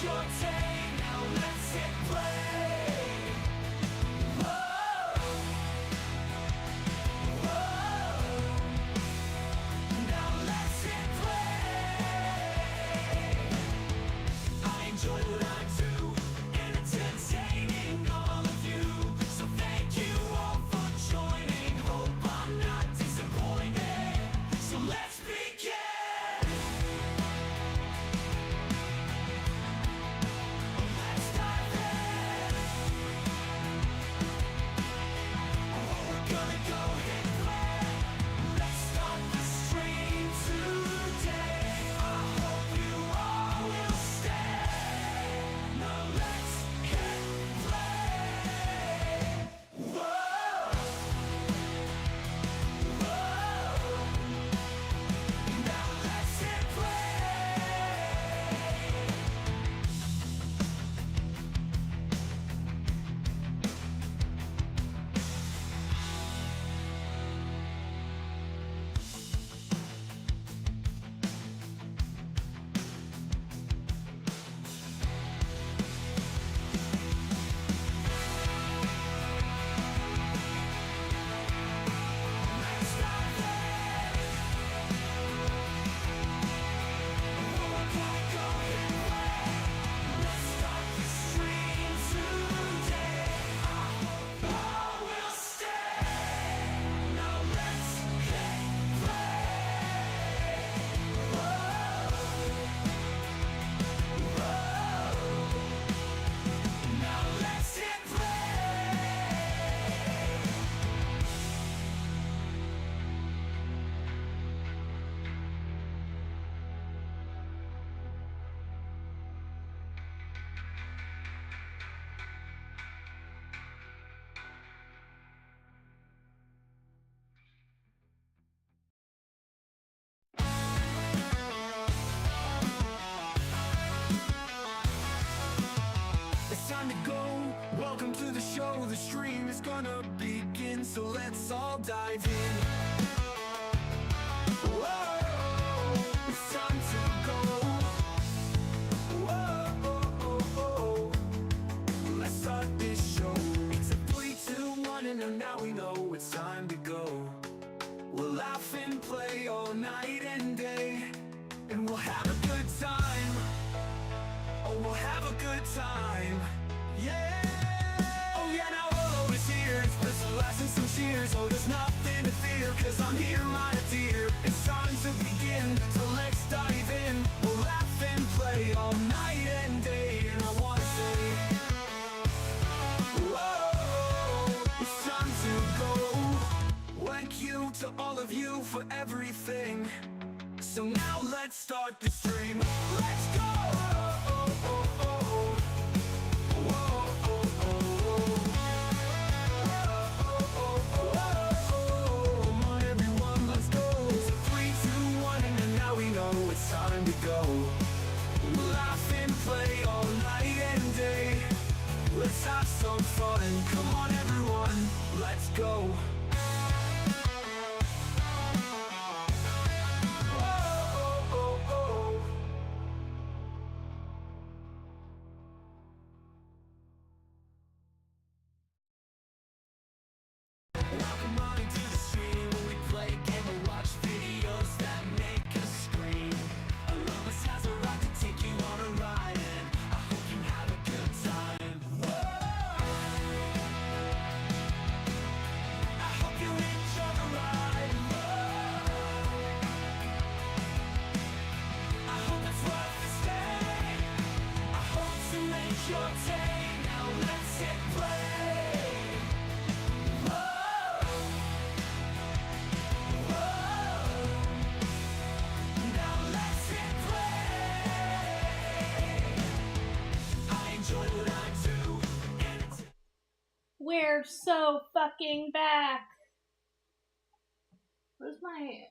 your day, now let's hit play. Whoa, whoa, now let's hit play. I enjoy what I do, entertaining all of you. So thank you all for joining. Hope I'm not disappointed. So let's begin. Let's dive in. We're gonna go hit play. Let's start the stream today. I hope you all will stay. Now let's hit play. Whoa, whoa. Now let's hit It's time to go. Welcome to the show. The stream is gonna begin, so let's all dive in. Whoa, it's time to go. Whoa, let's start this show. It's a 3, 2, 1, and now we know it's time to go. We'll laugh and play all night and day, and we'll have a good time. Oh, we'll have a good time. Yeah. Oh yeah, now all is here. It's just a laugh and some cheers. Oh, there's nothing to fear, cause I'm here, my dear. It's time to begin, so let's dive in. We'll laugh and play all night and day, and I wanna say, whoa, it's time to go. Thank you to all of you for everything. So now let's start the stream. Let's go. Time to go. We'll laugh and play all night and day. Let's have some fun. Come on everyone, let's go. Welcome on into the stream where we play a game and watch videos that make us scream. Alonus has a right to take you on a ride, and I hope you have a good time. Whoa! I hope you enjoy the ride. Whoa! I hope it's worth the stay. I hope to make your day. Now let's hit play. We're so fucking back. Where's my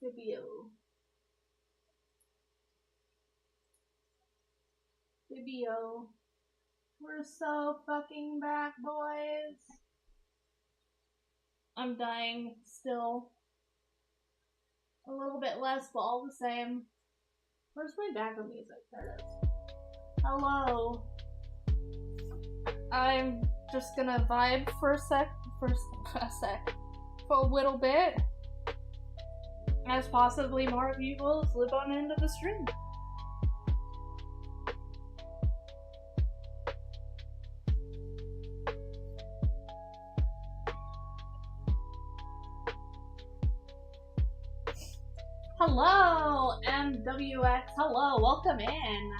video? We're so fucking back, boys. I'm dying still. A little bit less, but all the same. Where's my background music? There it is. Hello. I'm just gonna vibe for a little bit, as possibly more of you will slip on into the stream. Hello, MWX. Hello, welcome in.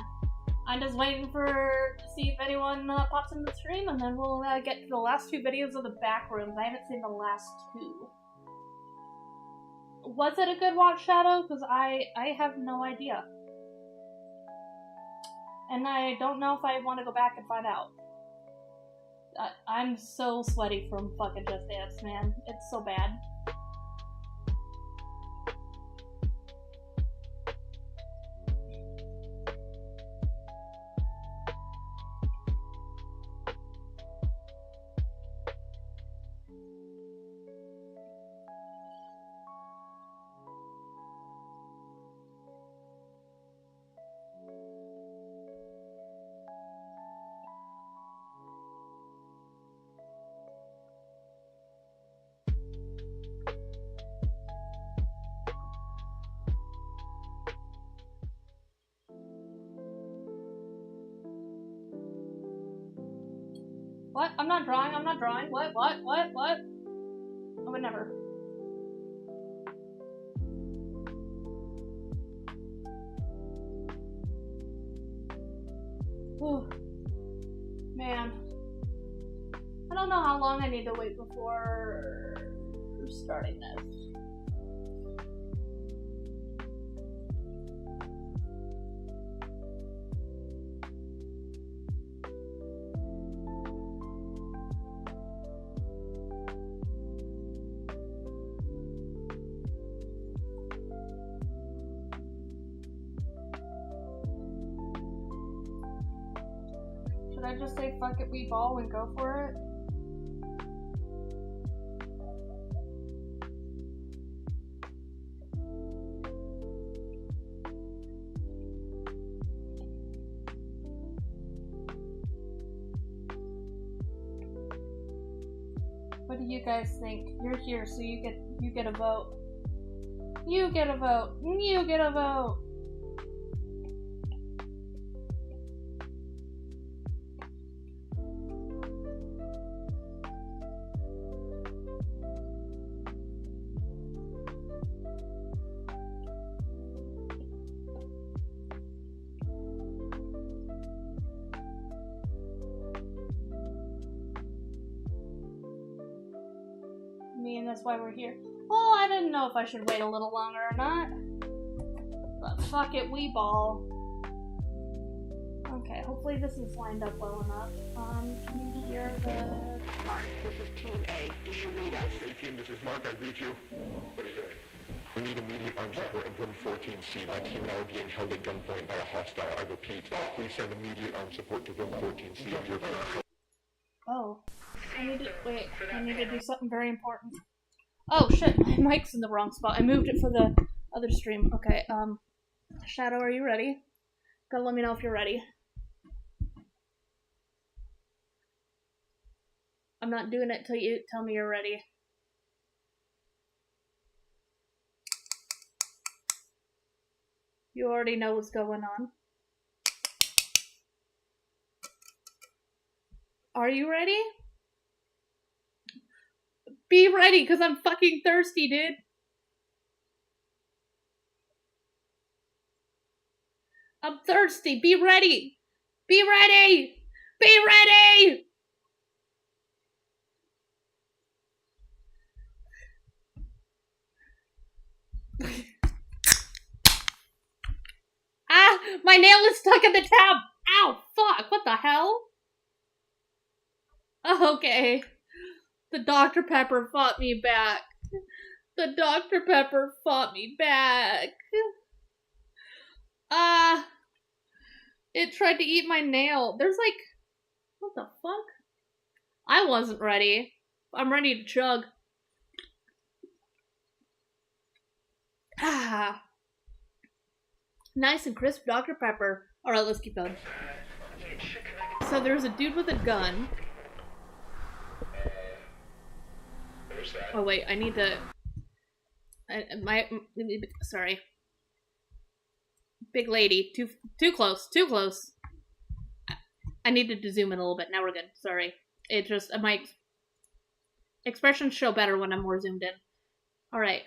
I'm just waiting to see if anyone pops in the stream, and then we'll get to the last two videos of the Backrooms. I haven't seen the last two. Was it a good watch, Shadow? Because I have no idea. And I don't know if I want to go back and find out. I'm so sweaty from fucking Just Dance, man. It's so bad. What? I'm not drawing. What? I would never. Whew. Man. I don't know how long I need to wait before starting this. Should I just say fuck it, we ball and go for it? What do you guys think? You're here, so you get a vote. You get a vote. You get a vote. And that's why we're here. Well, I didn't know if I should wait a little longer or not. But fuck it, we ball. Okay, hopefully this is lined up well enough. Can you hear the... Hi, this is Team A. Do you read us? Hey team, this is Mark. I read you. What is it? We need immediate armed support in room 14C. My team and I are being held at gunpoint by a hostile. I repeat, please send immediate armed support to room 14C. Oh. I need to do something very important. Oh shit, my mic's in the wrong spot. I moved it for the other stream. Okay, Shadow, are you ready? Gotta let me know if you're ready. I'm not doing it till you tell me you're ready. You already know what's going on. Are you ready? Be ready, because I'm fucking thirsty, dude. I'm thirsty. Be ready. Be ready. Be ready. Ah, my nail is stuck in the tab. Ow, fuck. What the hell? Okay. The Dr. Pepper fought me back. The Dr. Pepper fought me back. It tried to eat my nail. There's like... What the fuck? I wasn't ready. I'm ready to chug. Nice and crisp Dr. Pepper. Alright, let's keep going. So there's a dude with a gun. Oh wait, I need to... Sorry. Big lady. Too close. Too close. I needed to zoom in a little bit. Now we're good. Sorry. It just... my expressions show better when I'm more zoomed in. Alright.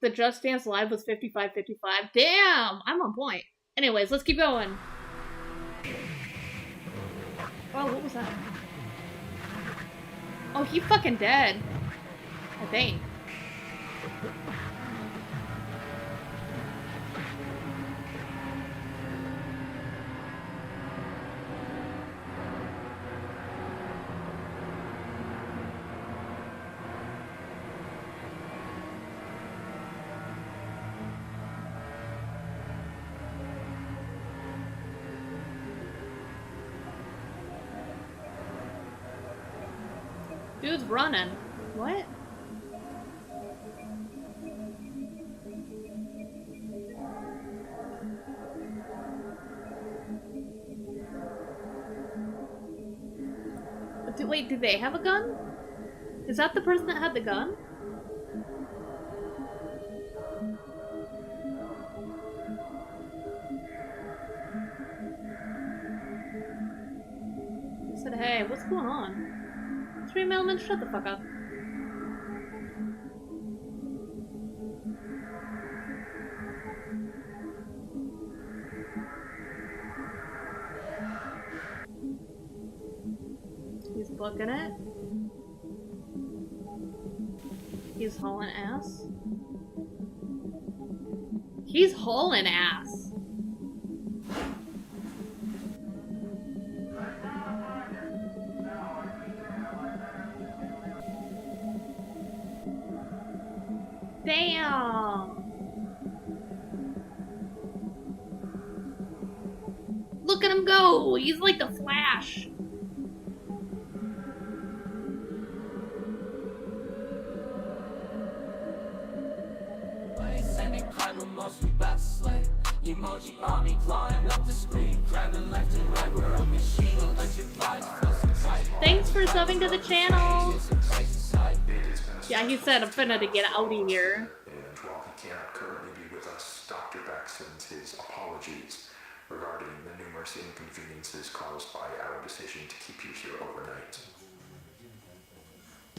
The Just Dance Live was 55-55. Damn! I'm on point. Anyways, let's keep going. Oh, what was that? Oh, he fucking dead. I think. Dude's running. What? Wait, do they have a gun? Is that the person that had the gun? He said, hey, what's going on? 3 Mailman, shut the fuck up. He's booking it. He's hauling ass. He's hauling ass. Damn! Look at him go! He's like the Flash! Emoji army flying up the screen, grabbing left and right where I'm machine electric vibes. Thanks for subbing to the channel! Yeah, he said I'm finna to get out of here. And while he cannot currently be with us, Dr. Beck sends his apologies regarding the numerous inconveniences caused by our decision to keep you here overnight.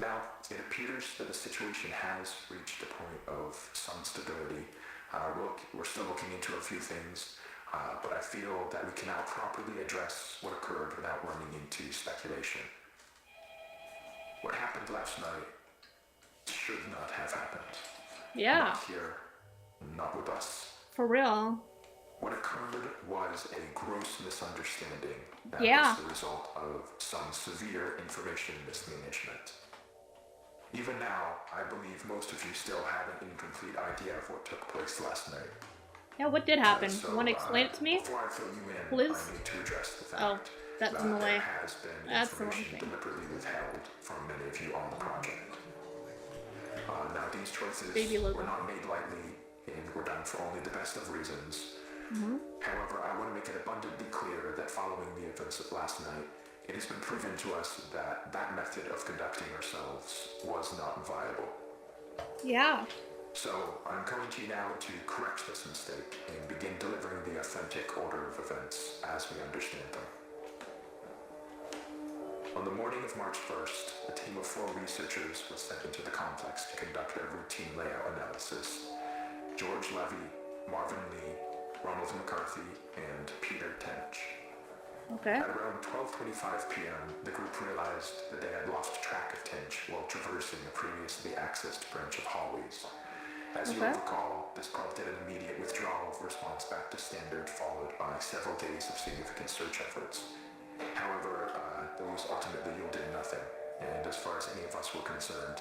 Now, it appears that the situation has reached a point of some stability. We're still looking into a few things, but I feel that we can now properly address what occurred without running into speculation. What happened last night should not have happened. Yeah. Not here, not with us. For real. What occurred was a gross misunderstanding that Yeah. was the result of some severe information mismanagement. Even now, I believe most of you still have an incomplete idea of what took place last night. Yeah, what did happen? You wanna explain it to me? Before I fill you in, Please? I need to address the fact Oh, that's in the way. there has been That's the wrong information thing. deliberately withheld from many of you on the project. Now, these choices Baby logo. were not made lightly and were done for only the best of reasons. However, I want to make it abundantly clear that following the events of last night, it has been proven to us that that method of conducting ourselves was not viable. Yeah. So, I'm coming to you now to correct this mistake and begin delivering the authentic order of events as we understand them. On the morning of March 1st, a team of 4 researchers was sent into the complex to conduct a routine layout analysis. George Levy, Marvin Lee, Ronald McCarthy, and Peter Tench. Okay. At around 12:25 p.m., the group realized that they had lost track of Tench while traversing a previously accessed branch of hallways. As you will recall, this prompted an immediate withdrawal of response back to standard, followed by several days of significant search efforts. However, those ultimately yielded nothing, and as far as any of us were concerned,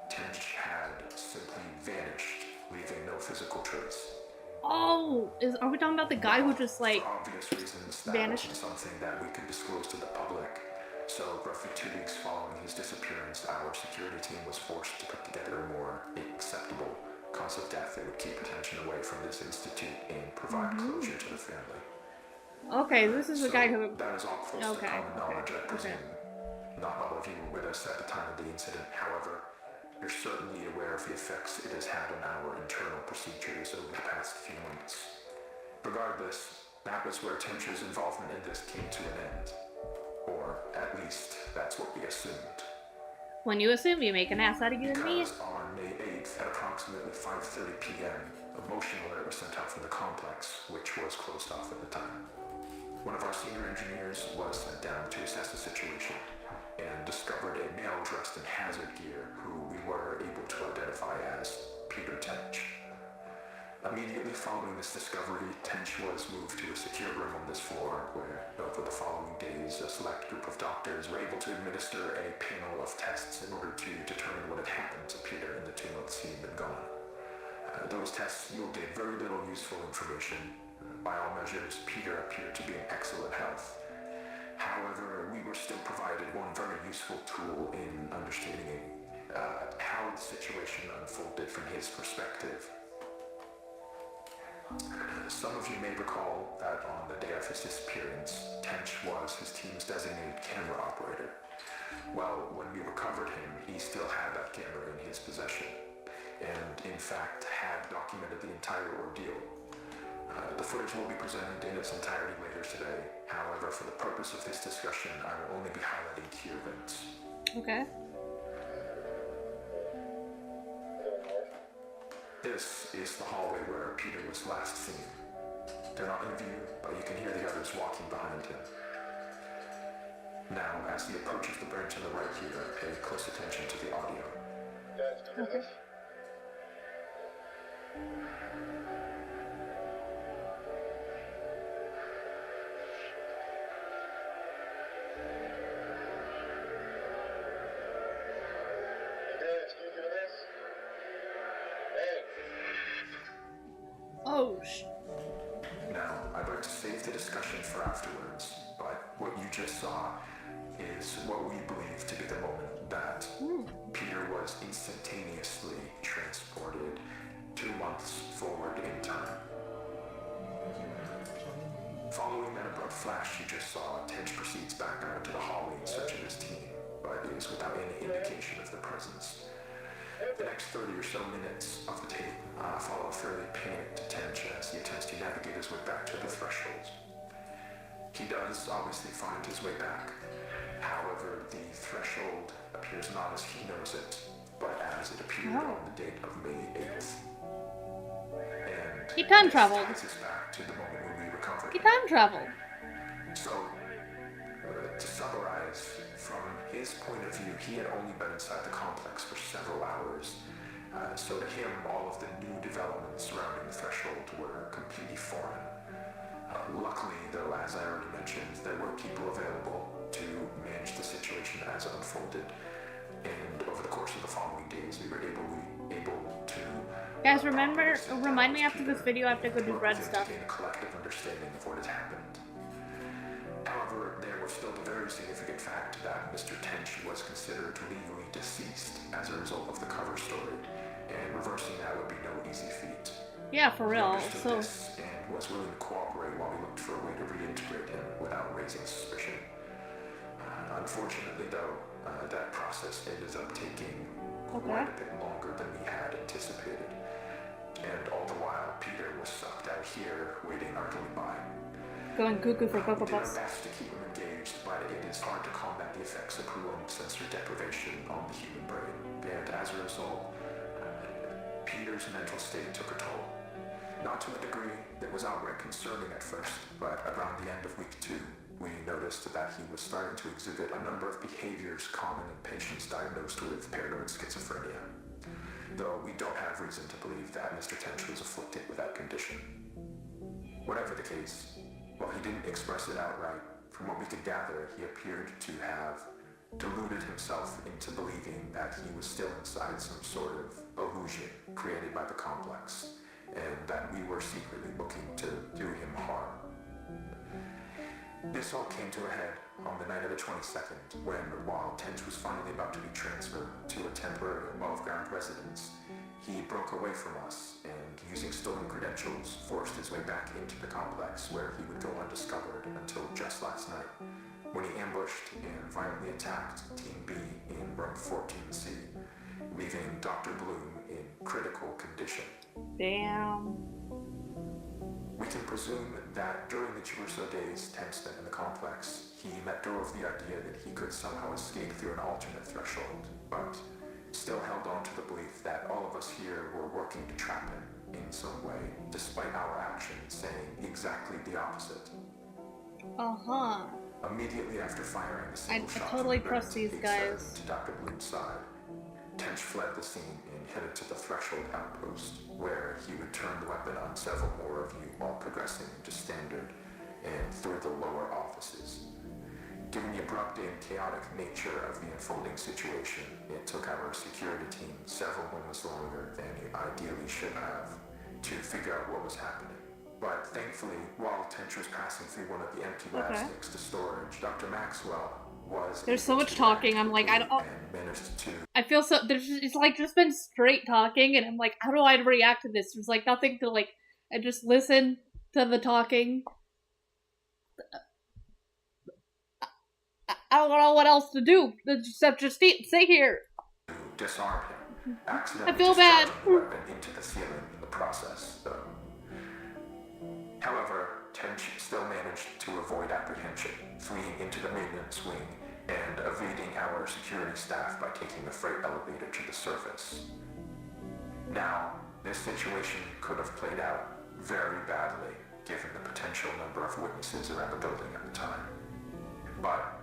Tench had simply vanished, leaving no physical trace. Oh, are we talking about the guy who just like For obvious reasons, that vanished? wasn't something that we could disclose to the public. So, roughly 2 weeks following his disappearance, our security team was forced to put together a more acceptable cause of death, it would keep attention away from this institute and provide closure to the family. Okay, this is the guy who. That is all close to Okay, common knowledge, I presume. okay. Not all of you were with us at the time of the incident, however, you're certainly aware of the effects it has had on our internal procedures over the past few months. Regardless, that was where Tench's involvement in this came to an end. Or, at least, that's what we assumed. When you assume, you make an ass out of you and me. Because on May 8th, at approximately 5:30 p.m., a motion alert was sent out from the complex, which was closed off at the time. One of our senior engineers was sent down to assess the situation and discovered a male dressed in hazard gear who we were able to identify as Peter Tench. Immediately following this discovery, Tench was moved to a secure room on this floor where, over the following days, a select group of doctors were able to administer a panel of tests in order to determine what had happened to Peter in the 2 months he had been gone. Those tests yielded very little useful information. By all measures, Peter appeared to be in excellent health. However, we were still provided one very useful tool in understanding how the situation unfolded from his perspective. Some of you may recall that on the day of his disappearance, Tench was his team's designated camera operator. Well, when we recovered him, he still had that camera in his possession, and in fact had documented the entire ordeal. The footage will be presented in its entirety later today. However, for the purpose of this discussion, I will only be highlighting key events. Okay. This is the hallway where Peter was last seen. They're not in view, but you can hear the others walking behind him. Now, as he approaches the branch on the right here, pay close attention to the audio. Okay. Oh, Now, I'd like to save the discussion for afterwards, but what you just saw is what we believe to be the moment that Peter was instantaneously transported 2 months forward in time. Following that abrupt flash you just saw, Tench proceeds back out into the hallway in search of his team, but is without any indication of their presence. The next 30 or so minutes of the tape follow a fairly panicked Tench as he attempts to navigate his way back to the threshold. He does obviously find his way back. However, the threshold appears not as he knows it, but as it appeared on the date of May 8th. And he time traveled. ties us back to the moment when we recovered. He time traveled. So, to summarize, from his point of view, he had only been inside the complex for several hours. So to him, all of the new developments surrounding the threshold were completely foreign. Luckily, though, as I already mentioned, there were people available to manage the situation as it unfolded. And over the course of the following days, we were able to... Guys, remind me after this video, I have to go do bread stuff. ...gain a collective understanding of what had happened. However, there was still the very significant fact that Mr. Tench was considered legally deceased as a result of the cover story, and reversing that would be no easy feat. Yeah, for real. He understood So this and was willing to cooperate while we looked for a way to reintegrate him without raising suspicion. Unfortunately, though, that process ended up taking quite a bit longer than we had anticipated. And all the while, Peter was sucked out here, waiting idly by. going cuckoo for Cocoa We did our Puffs. best to keep him engaged, but it is hard to combat the effects of prolonged sensory deprivation on the human brain. And as a result, Peter's mental state took a toll. Not to a degree that was outright concerning at first, but around the end of week 2, we noticed that he was starting to exhibit a number of behaviors common in patients diagnosed with paranoid schizophrenia. Though we don't have reason to believe that Mr. Tench was afflicted with that condition. Whatever the case, while he didn't express it outright, from what we could gather, he appeared to have deluded himself into believing that he was still inside some sort of illusion created by the complex, and that we were secretly looking to do him harm. This all came to a head on the night of the 22nd, when, while Tench was finally about to be transferred to a temporary above-ground residence, He broke away from us and, using stolen credentials, forced his way back into the complex where he would go undiscovered until just last night, when he ambushed and violently attacked Team B in room 14C, leaving Dr. Bloom in critical condition. Damn. We can presume that during the Jerusalem days Tench spent in the complex, he let go of the idea that he could somehow escape through an alternate threshold, but still held on to the belief that all of us here were working to trap him in some way, despite our actions saying exactly the opposite. Uh-huh. Immediately after firing the single shot totally from the trust these guys. to Dr. Bloom's side, Tench fled the scene and headed to the threshold outpost, where he would turn the weapon on several more of you while progressing into standard and through the lower offices. Given the abrupt and chaotic nature of the unfolding situation, it took our security team several moments longer than it ideally should have to figure out what was happening. But thankfully, while Tench was passing through one of the empty labs next to storage, Dr. Maxwell was... There's so much talking, I'm like, I feel so, it's like just been straight talking, and I'm like, how do I react to this? There's like nothing to like, I just listen to the talking. I don't know what else to do, except just stay here. Disarm him. Accidentally I feel bad. The weapon into the ceiling in the process, though. However, Tench still managed to avoid apprehension, fleeing into the maintenance wing and evading our security staff by taking the freight elevator to the surface. Now, this situation could have played out very badly, given the potential number of witnesses around the building at the time. But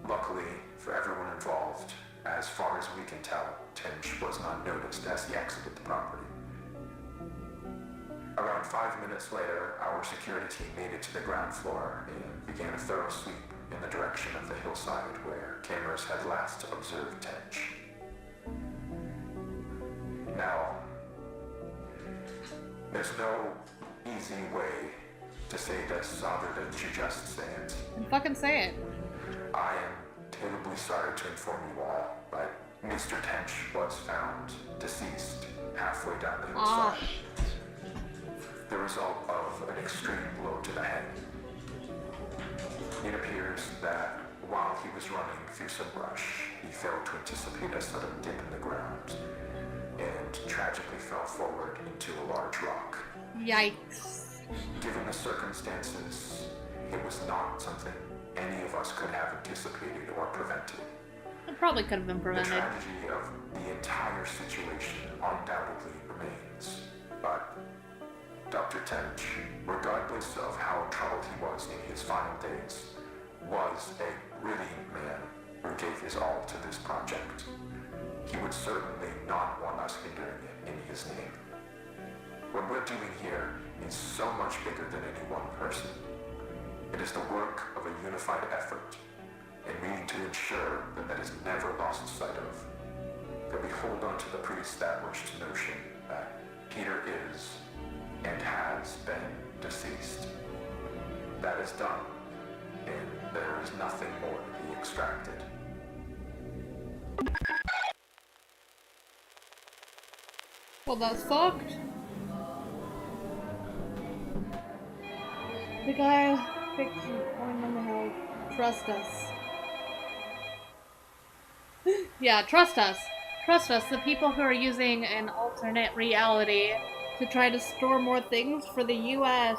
luckily for everyone involved, as far as we can tell, Tench was not noticed as he exited the property. Around 5 minutes later, our security team made it to the ground floor and began a thorough sweep in the direction of the hillside where cameras had last observed Tench. Now, there's no easy way to say this other than to just say it. And fucking say it. I am terribly sorry to inform you all, but Mr. Tench was found deceased halfway down the hillside. The result of an extreme blow to the head. It appears that while he was running through some brush, he failed to anticipate a sudden dip in the ground and tragically fell forward into a large rock. Yikes. Given the circumstances, it was not something any of us could have anticipated or prevented. It probably could have been prevented. The tragedy of the entire situation undoubtedly remains, but Dr. Tench, regardless of how troubled he was in his final days, was a brilliant man who gave his all to this project. He would certainly not want us hindering it in his name. What we're doing here is so much bigger than any one person. It is the work of a unified effort, and we need to ensure that that is never lost sight of. That we hold on to the pre-established notion that Peter is and has been deceased. That is done, and there is nothing more to be extracted. Well, that's fucked. The guy picked you going on the hill. Trust us. Yeah, trust us. Trust us, the people who are using an alternate reality to try to store more things for the US.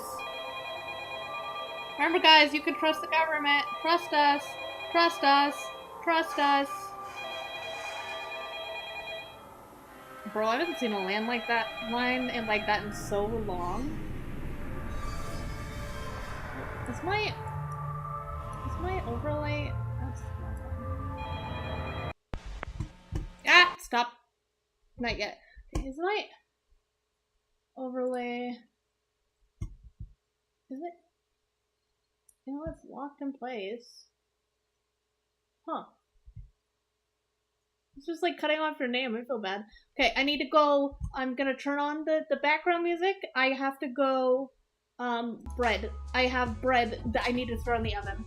Remember, guys, you can trust the government. Trust us. Trust us. Trust us. Bro, I haven't seen a line like that in so long. Is my overlay? That's not fun. Ah, stop. Not yet. Is my overlay? Is it? You know, it's locked in place. Huh. It's just like cutting off your name. I feel bad. Okay, I need to go. I'm gonna turn on the background music. I have to go. Bread. I have bread that I need to throw in the oven.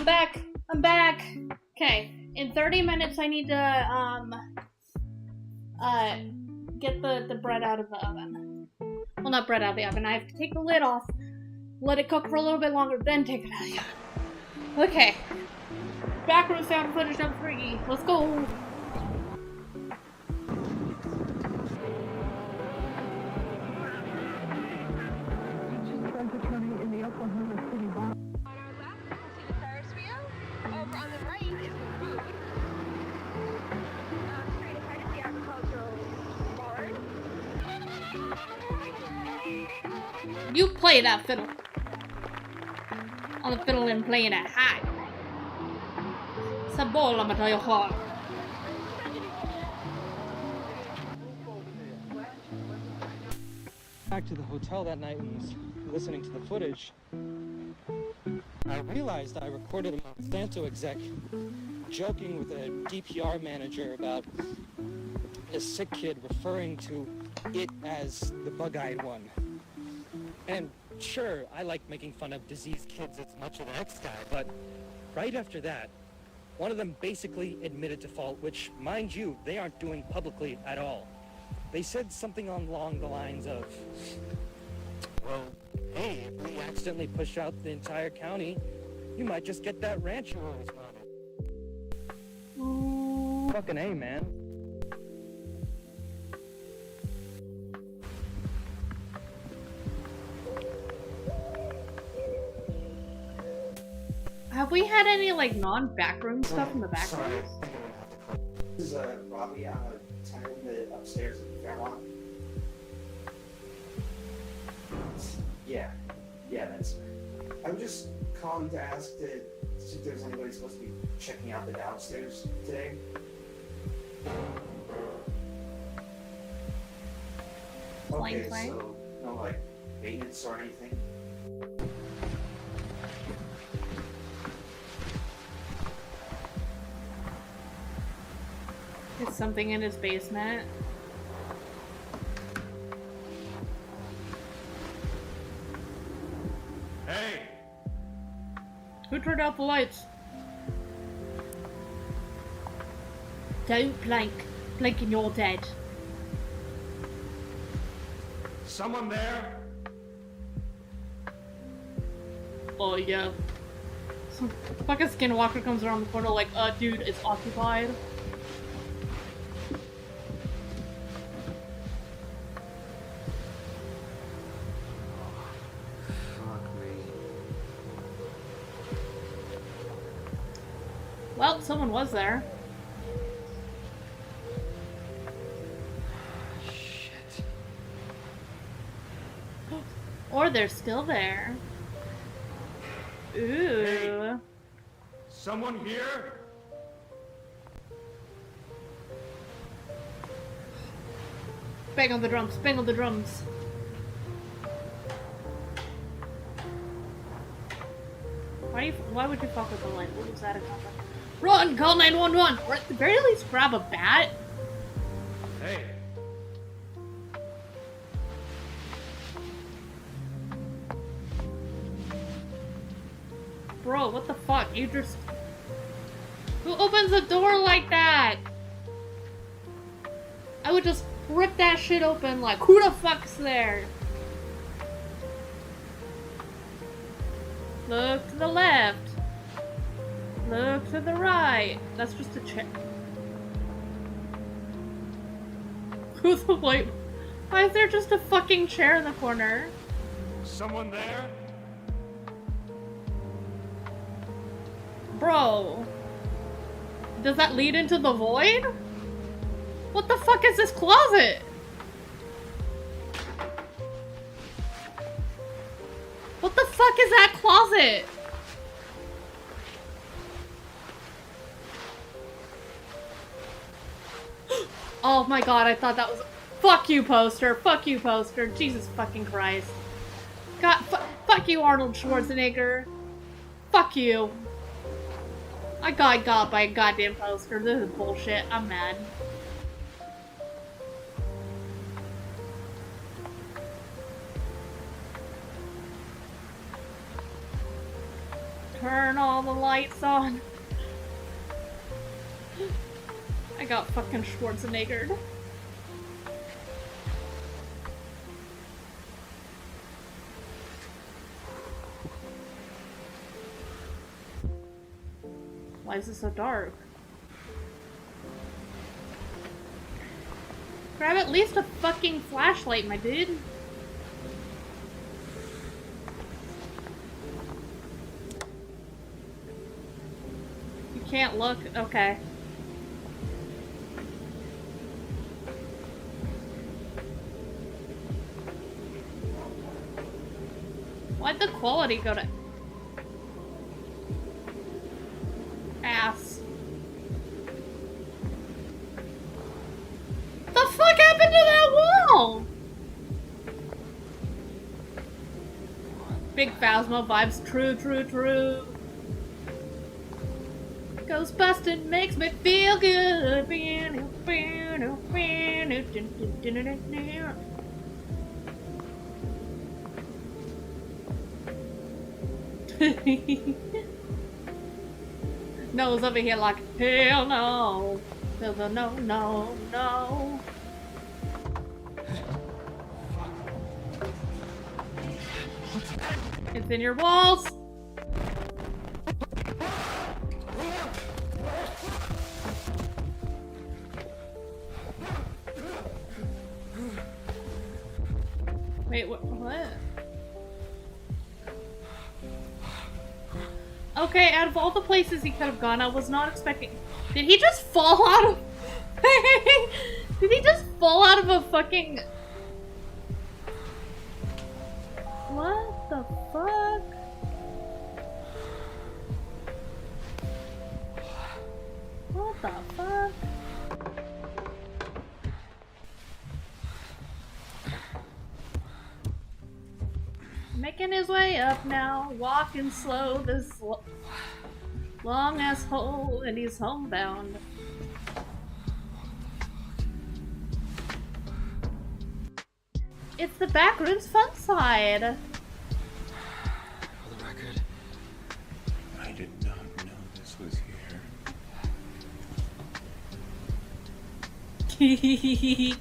back. I'm back. Okay, in 30 minutes I need to get the bread out of the oven. Well, not bread out of the oven. I have to take the lid off, let it cook for a little bit longer, then take it out of the oven. Okay. Backrooms found footage number 3. Let's go. You play that fiddle. On the fiddle and playing it high. Sabola matayo hard. Back to the hotel that night and was listening to the footage, I realized I recorded a Monsanto exec joking with a DPR manager about a sick kid referring to it as the bug-eyed one. And sure, I like making fun of diseased kids as much as the next guy, but right after that, one of them basically admitted to fault, which, mind you, they aren't doing publicly at all. They said something along the lines of, well, hey, if we accidentally push out the entire county, you might just get that ranch you always wanted. Fucking A, man. Have we had any, like, non-backroom stuff in the background? This is Robbie. I'm a tenant in the upstairs at Fairmont. Yeah, that's. I'm just calling to ask to see if there's anybody supposed to be checking out the downstairs today. Okay, so no like maintenance or anything. Is something in his basement? Hey! Who turned out the lights? Don't blink. Blink and you're dead. Someone there? Oh yeah. Some fucking skinwalker comes around the corner like, dude, it's occupied. Well, someone was there. Shit. Or they're still there. Ooh. Hey. Someone here? Bang on the drums, bang on the drums. Why would you fuck with the light? What was that about? Run! Call 911! Or at the very least grab a bat. Hey. Bro, what the fuck? You just... Who opens the door like that? I would just rip that shit open like, who the fuck's there? Look to the left. Look to the right. That's just a chair. Who's the wait? Why is there just a fucking chair in the corner? Someone there? Bro. Does that lead into the void? What the fuck is this closet? What the fuck is that closet? Oh my god, I thought that was... Fuck you, poster. Fuck you, poster. Jesus fucking Christ. God, fuck you, Arnold Schwarzenegger. Fuck you. I got by a goddamn poster. This is bullshit. I'm mad. Turn all the lights on. I got fucking Schwarzeneggered. Why is it so dark? Grab at least a fucking flashlight, my dude. You can't look? Okay. Why'd the quality go to ass? What the fuck happened to that wall? Big Phasmo vibes. True, true, true. Ghostbusting makes me feel good. No's over here like, hell no. Hell no, no, no. It's in your walls. Wait, what? Okay, out of all the places he could have gone, I was not expecting. Did he just fall out of? Did he just fall out of a fucking? What the fuck? What the fuck? Making his way up now, walking slow this long ass hole, and he's homebound. It's the Backrooms fun side. For the record, I did not know this was here.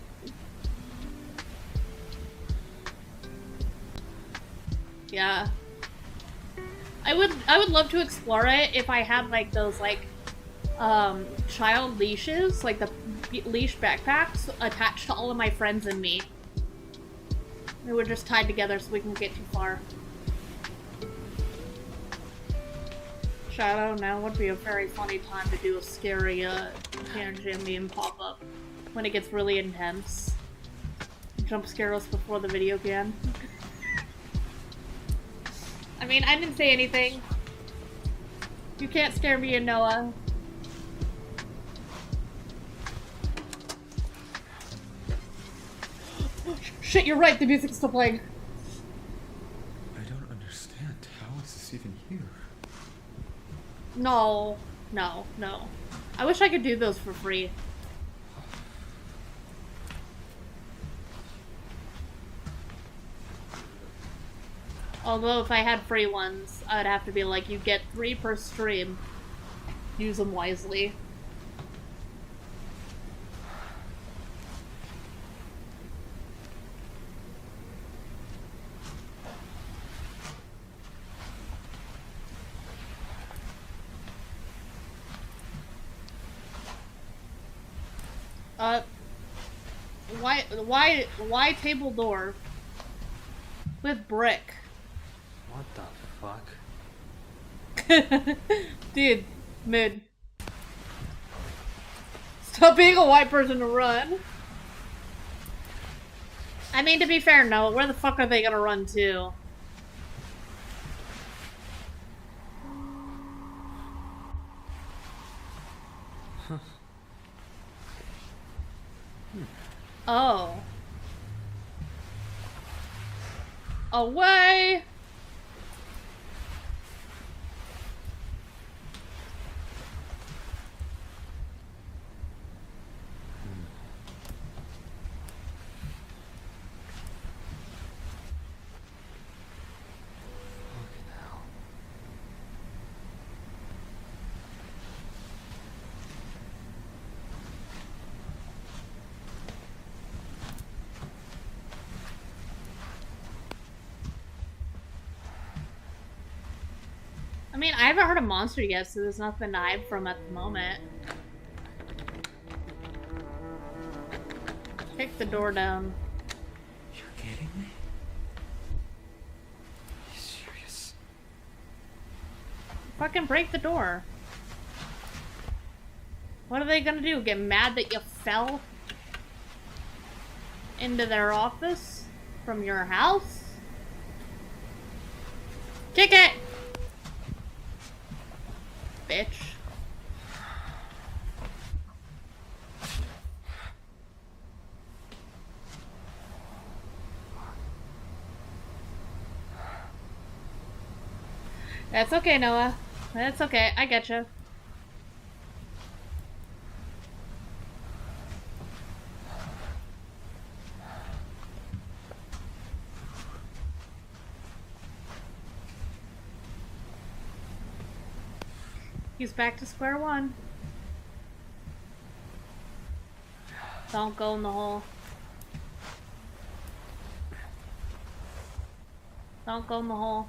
Yeah. I would love to explore it if I had like those like child leashes, like the leash backpacks attached to all of my friends and me. They were just tied together so we can get too far. Shadow now would be a very funny time to do a scary Jimmy and pop up when it gets really intense. Jump scare us before the video can. I mean, I didn't say anything. You can't scare me and Noah. Shit, you're right, the music's still playing. I don't understand. How is this even here? No. No, no. I wish I could do those for free. Although if I had free ones, I'd have to be like, you get 3 per stream. Use them wisely. Why table door with brick? what the fuck? Dude, mid. Stop being a white person to run. I mean, to be fair, no. Where the fuck are they gonna run to? Oh. Away! I mean, I haven't heard a monster yet, so there's nothing to hide from at the moment. Kick the door down. You're kidding me? Are you serious? Fucking break the door. What are they gonna do? Get mad that you fell into their office from your house? Kick it! Bitch. That's okay, Noah. That's okay. I get you. He's back to square one. Don't go in the hole. Don't go in the hole.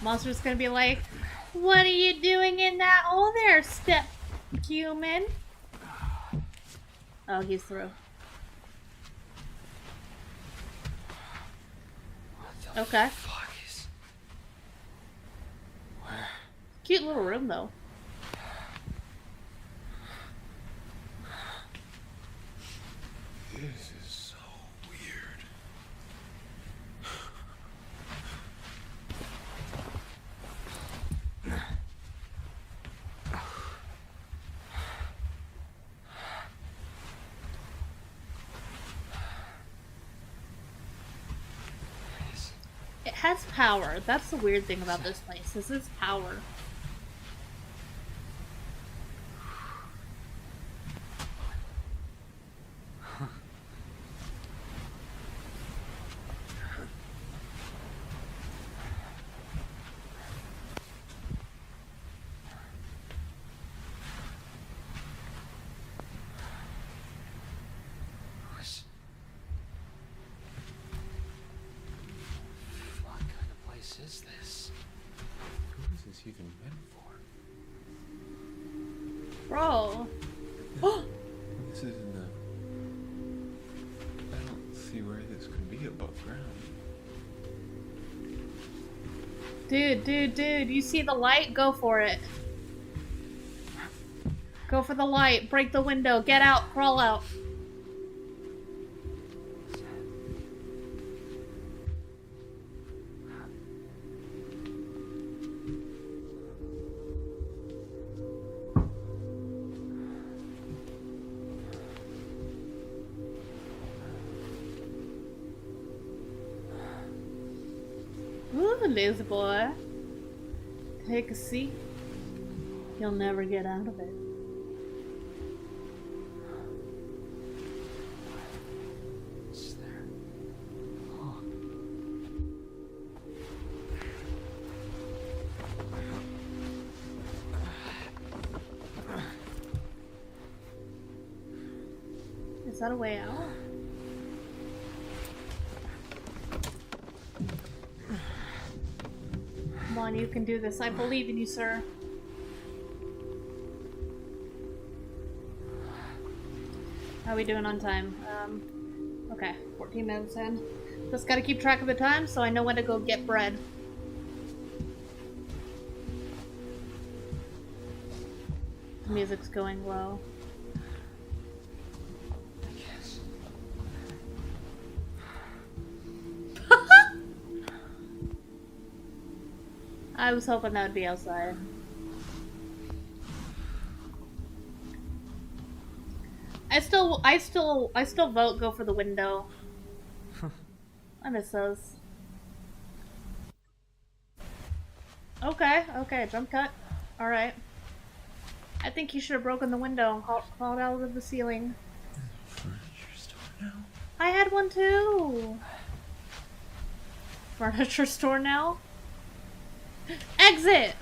Monster's gonna be like, what are you doing in that hole there, step human? Oh, he's through. What the Okay. fuck is... Where? Cute little room, though. This is so weird. It has power. That's the weird thing about this place. This is power. What kind of place is this? Who is this even meant for? Bro. This isn't a... I don't see where this could be above ground. Dude. You see the light? Go for it. Go for the light. Break the window. Get out. Crawl out. Ooh, lazy boy. Take a seat. You'll never get out of it. Is there? Oh. Is that a way out? Come on, you can do this. I believe in you, sir. How are we doing on time? Okay, 14 minutes in. Just gotta keep track of the time so I know when to go get bread. The music's going low. I guess. I was hoping that would be outside. I still vote go for the window. I miss those. Okay, jump cut. Alright. I think he should have broken the window and crawled out of the ceiling. Furniture store now? I had one too! Furniture store now? Exit!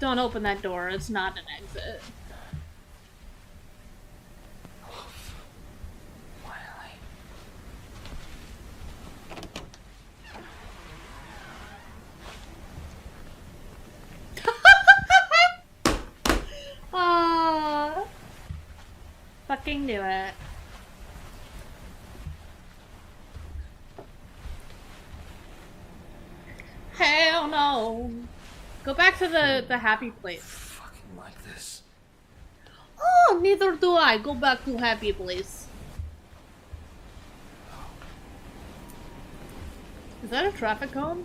Don't open that door. It's not an exit. Ah, fucking do it. Hell no. Go back to the happy place. Fucking like this. Oh, neither do I. Go back to happy place. Is that a traffic cone?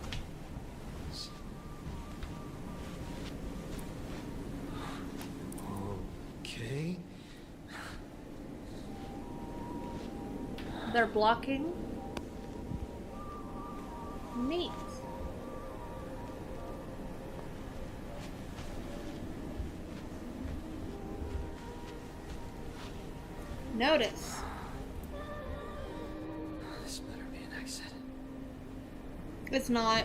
Okay. They're blocking. Neat. Notice. This better be an exit. It's not.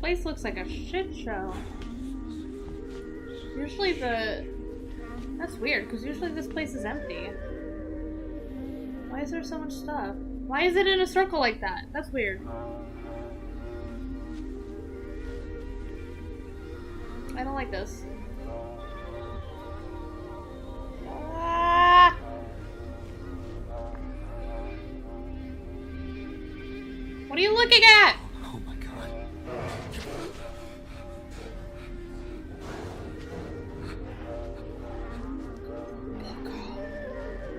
Place looks like a shit show. Usually that's weird, because usually this place is empty. Why is there so much stuff? Why is it in a circle like that? That's weird. I don't like this. Ah! What are you looking at? Oh my god.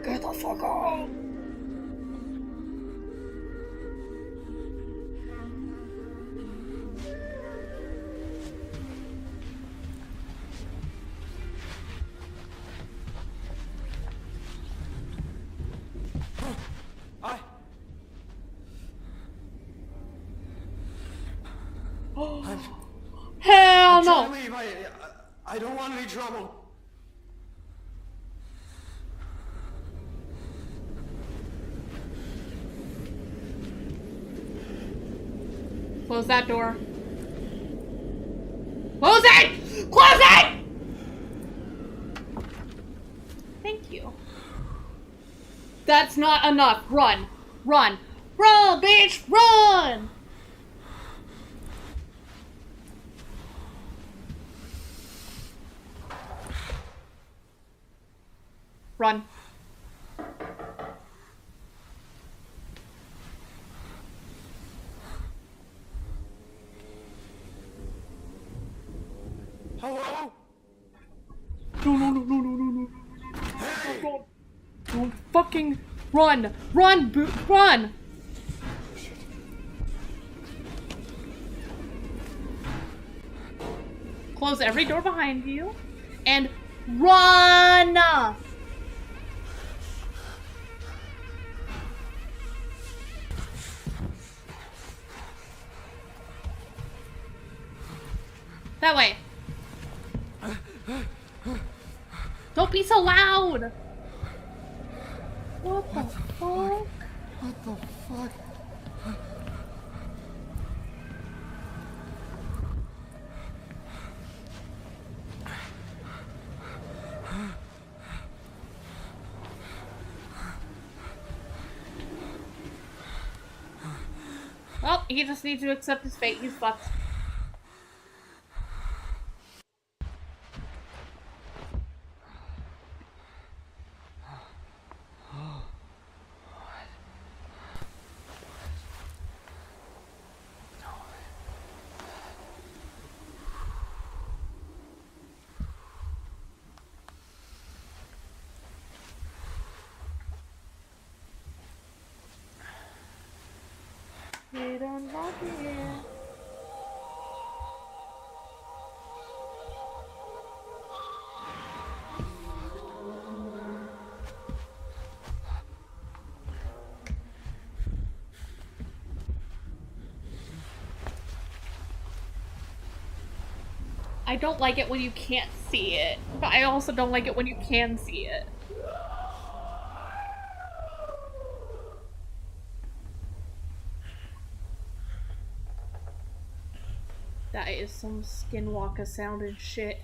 Get the fuck out! Hell no! I'm trying to leave. I don't want any trouble. Close that door. Close it! Close it! Thank you. That's not enough. Run. Run. Run, bitch! Run! Run. Hello? No. Don't fucking run. Run, run! Close every door behind you and run! That way. Don't be so loud! What the fuck? What the fuck? Well, he just needs to accept his fate. He's fucked. Yeah. I don't like it when you can't see it, but I also don't like it when you can see it. That is some Skinwalker sounding shit.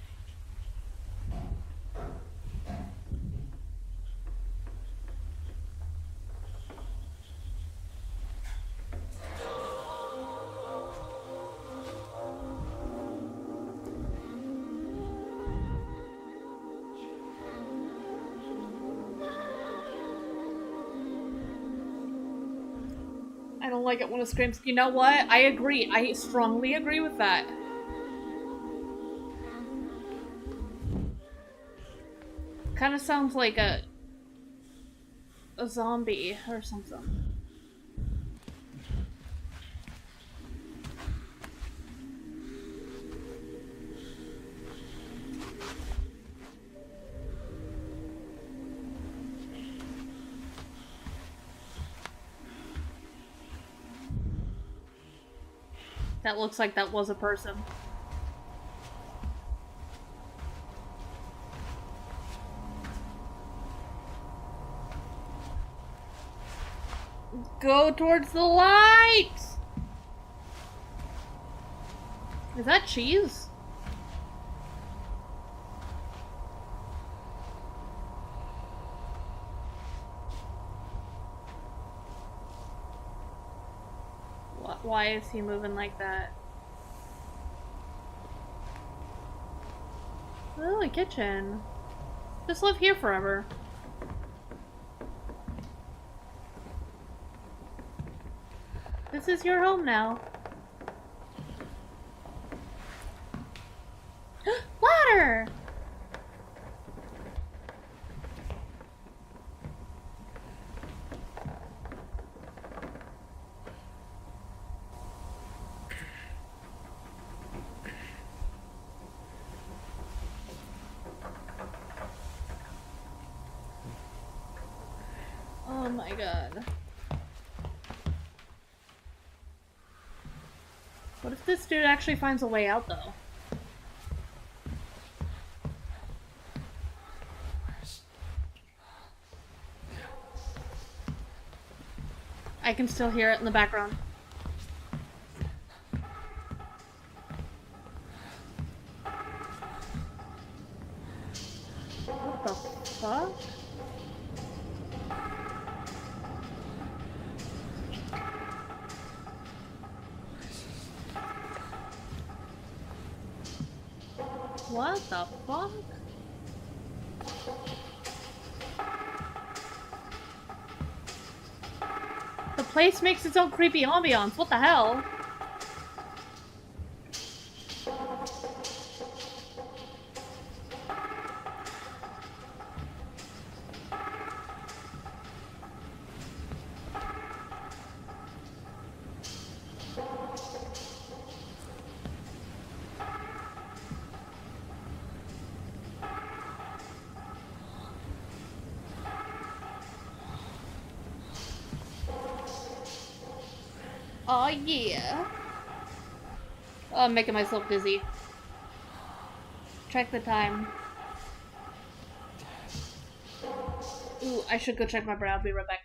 I don't like it when it screams. You know what? I agree. I strongly agree with that. Kind of sounds like a zombie or something. That looks like that was a person. Go towards the light! Is that cheese? Why is he moving like that? Oh, a kitchen. Just live here forever. This is your home now. Ladder! Oh my god. What if this dude actually finds a way out, though? I can still hear it in the background. What the fuck? What the fuck? The place makes its own creepy ambiance. What the hell? Oh yeah. Oh, I'm making myself dizzy. Check the time. Ooh, I should go check my brow. I'll be right back.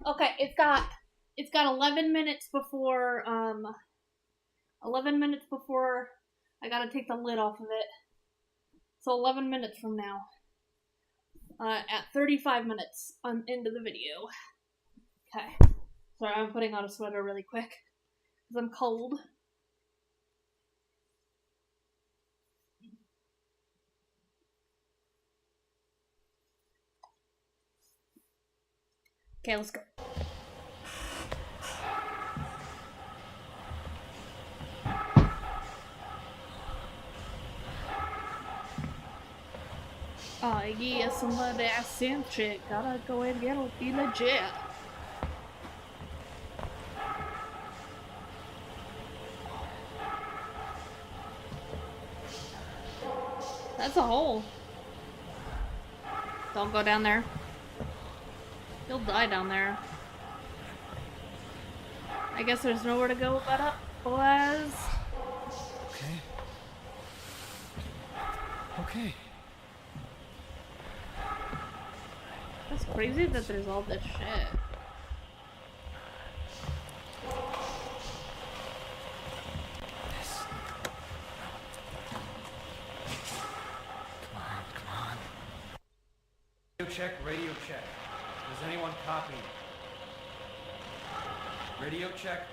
Okay, it's got 11 minutes before 11 minutes before I gotta take the lid off of it. So 11 minutes from now. At 35 minutes into the video. Okay. Sorry, I'm putting on a sweater really quick. Because I'm cold. Okay, let's go. Oh, yeah, somebody I sent chick. Gotta go and get it, be legit. That's a hole. Don't go down there. You'll die down there. I guess there's nowhere to go but up, boys. Okay. Okay. That's crazy that there's all this shit. Come on. Radio check. Does anyone copy? Radio check.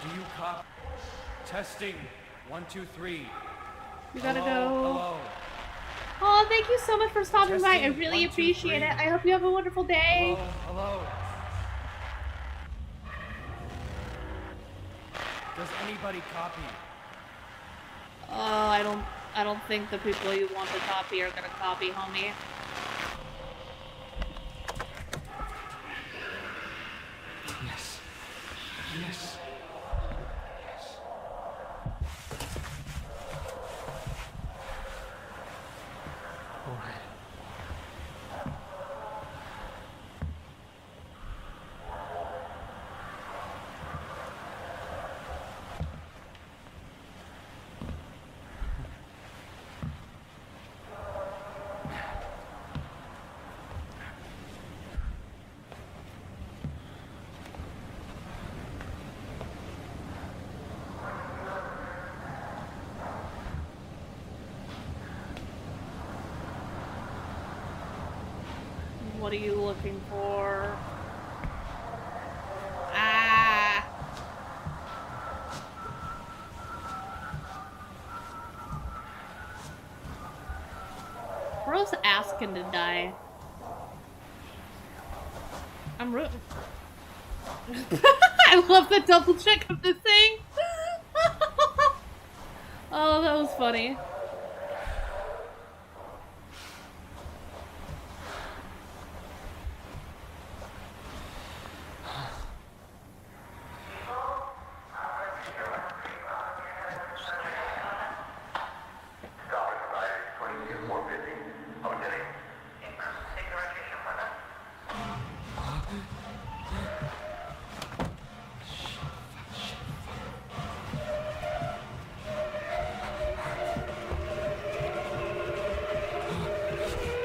Do you copy? Testing. 1, 2, 3. You gotta Hello, go. Hello. Oh, thank you so much for stopping by. I Testing, really 1, 2, appreciate 3. it. I hope you have a wonderful day. Hello. Does anybody copy? Oh, I don't think the people you want to copy are gonna copy, homie. Yes. All right. What are you looking for? Ah! Bro's asking to die. I'm rooting. I love the double check of the thing. Oh, that was funny.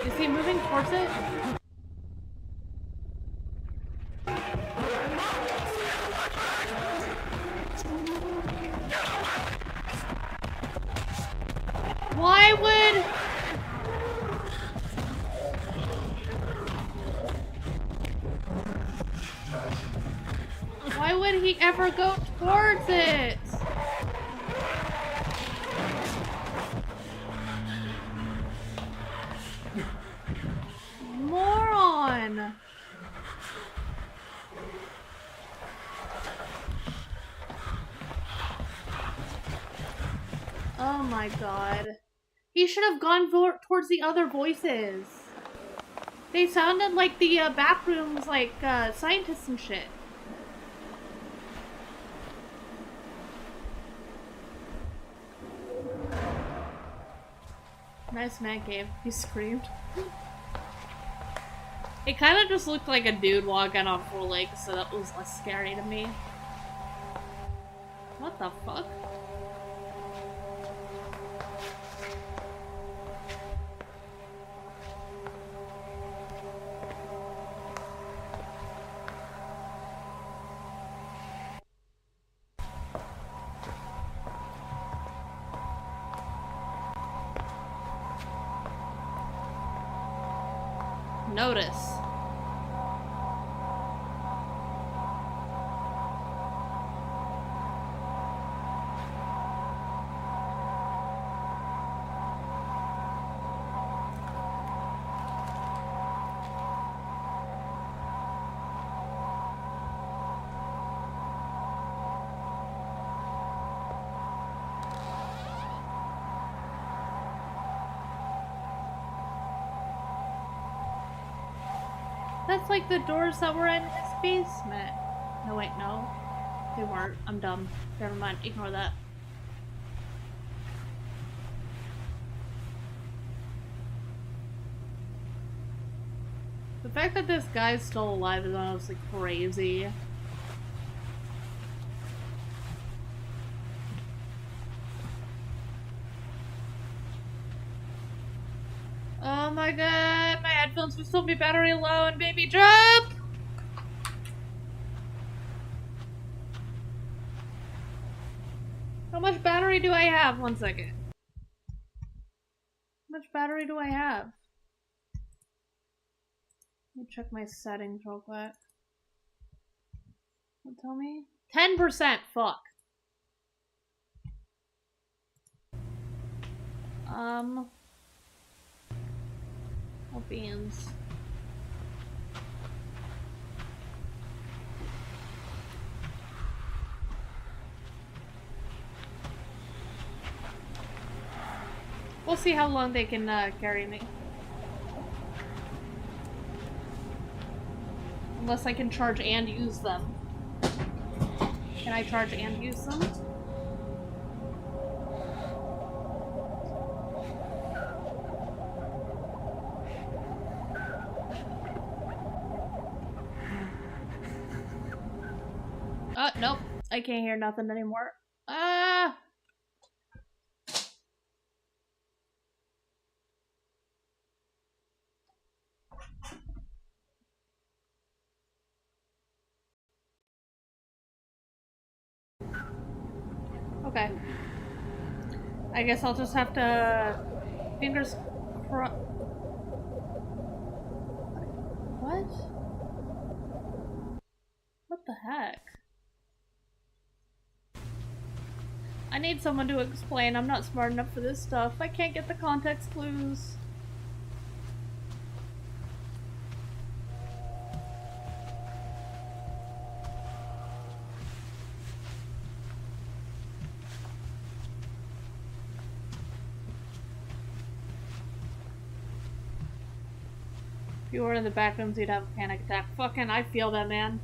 Is he moving towards it? Why would... Why would he ever go towards it? Moron! Oh my god. He should have gone towards the other voices. They sounded like the Backrooms, like, scientists and shit. Nice man cave. He screamed. It kind of just looked like a dude walking on 4 legs, so that was less scary to me. What the fuck? Notice. That's like the doors that were in his basement. No, wait, no. They weren't. I'm dumb. Never mind. Ignore that. The fact that this guy's still alive is honestly crazy. Oh my god, my headphones will still be battery low and baby drop! How much battery do I have? 1 second. How much battery do I have? Let me check my settings real quick. Tell me? 10%! Fuck. Oh, beans. We'll see how long they can carry me. Unless I can charge and use them. Can I charge and use them? Nope. I can't hear nothing anymore. Ah! Okay. I guess I'll just have to... Fingers crossed. What? What the heck? I need someone to explain. I'm not smart enough for this stuff. I can't get the context clues. If you were in the back rooms, you'd have a panic attack. Fucking, I feel that, man.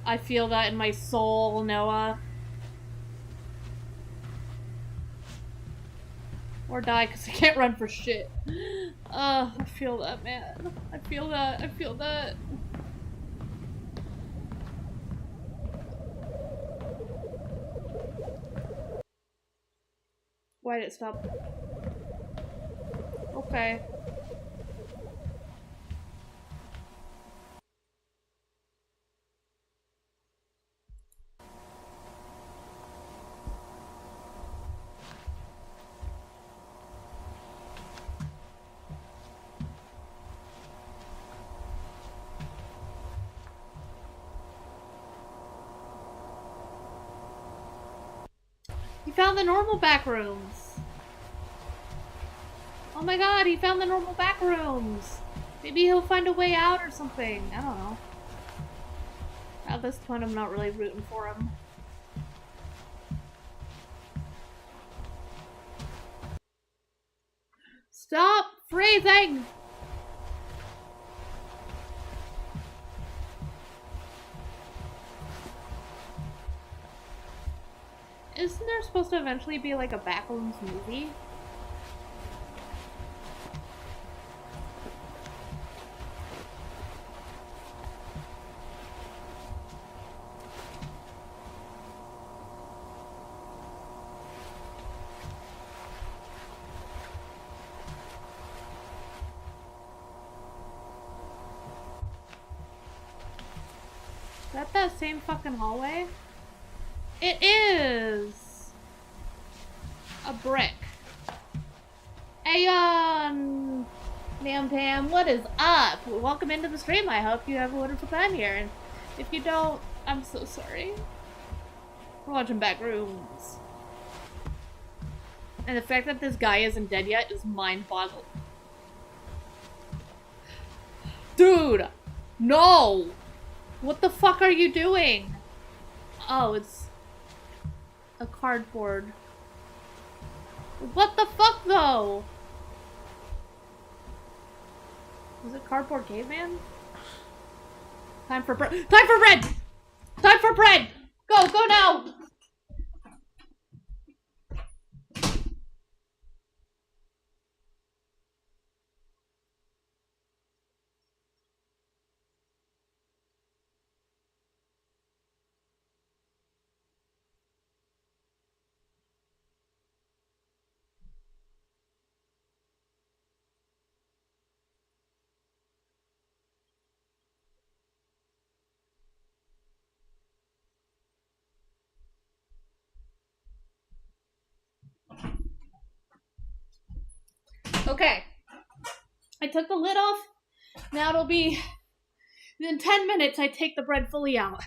I feel that in my soul, Noah. Or die, because I can't run for shit. I feel that, man. I feel that. I feel that. Why did it stop? Okay. He found the normal back rooms. Oh my god, he found the normal back rooms. Maybe he'll find a way out or something. I don't know. At this point, I'm not really rooting for him. Stop freezing! Isn't there supposed to eventually be like a Backrooms movie? Is that that same fucking hallway? It is a brick. Hey, Nam Tam, what is up? Welcome into the stream. I hope you have a wonderful time here. And if you don't, I'm so sorry. We're watching Backrooms. And the fact that this guy isn't dead yet is mind-boggling. Dude! No! What the fuck are you doing? Oh, it's a cardboard. What the fuck, though? Was it Cardboard Caveman? Time for bread. Time for bread! Time for bread! Go, go now! Okay. I took the lid off. Now it'll be... In 10 minutes, I take the bread fully out.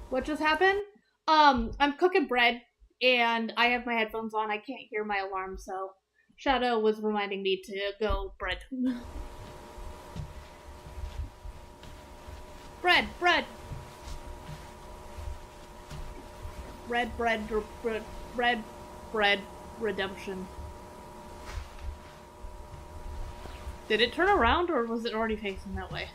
What just happened? I'm cooking bread, and I have my headphones on. I can't hear my alarm, so Shadow was reminding me to go bread. Bread, bread. Bread, redemption. Did it turn around, or was it already facing that way?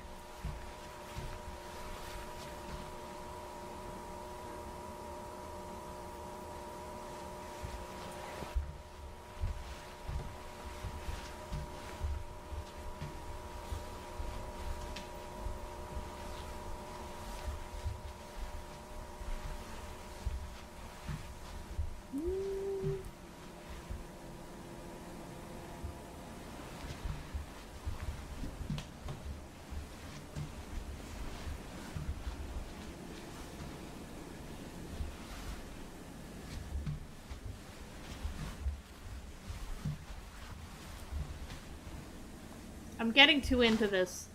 I'm getting too into this.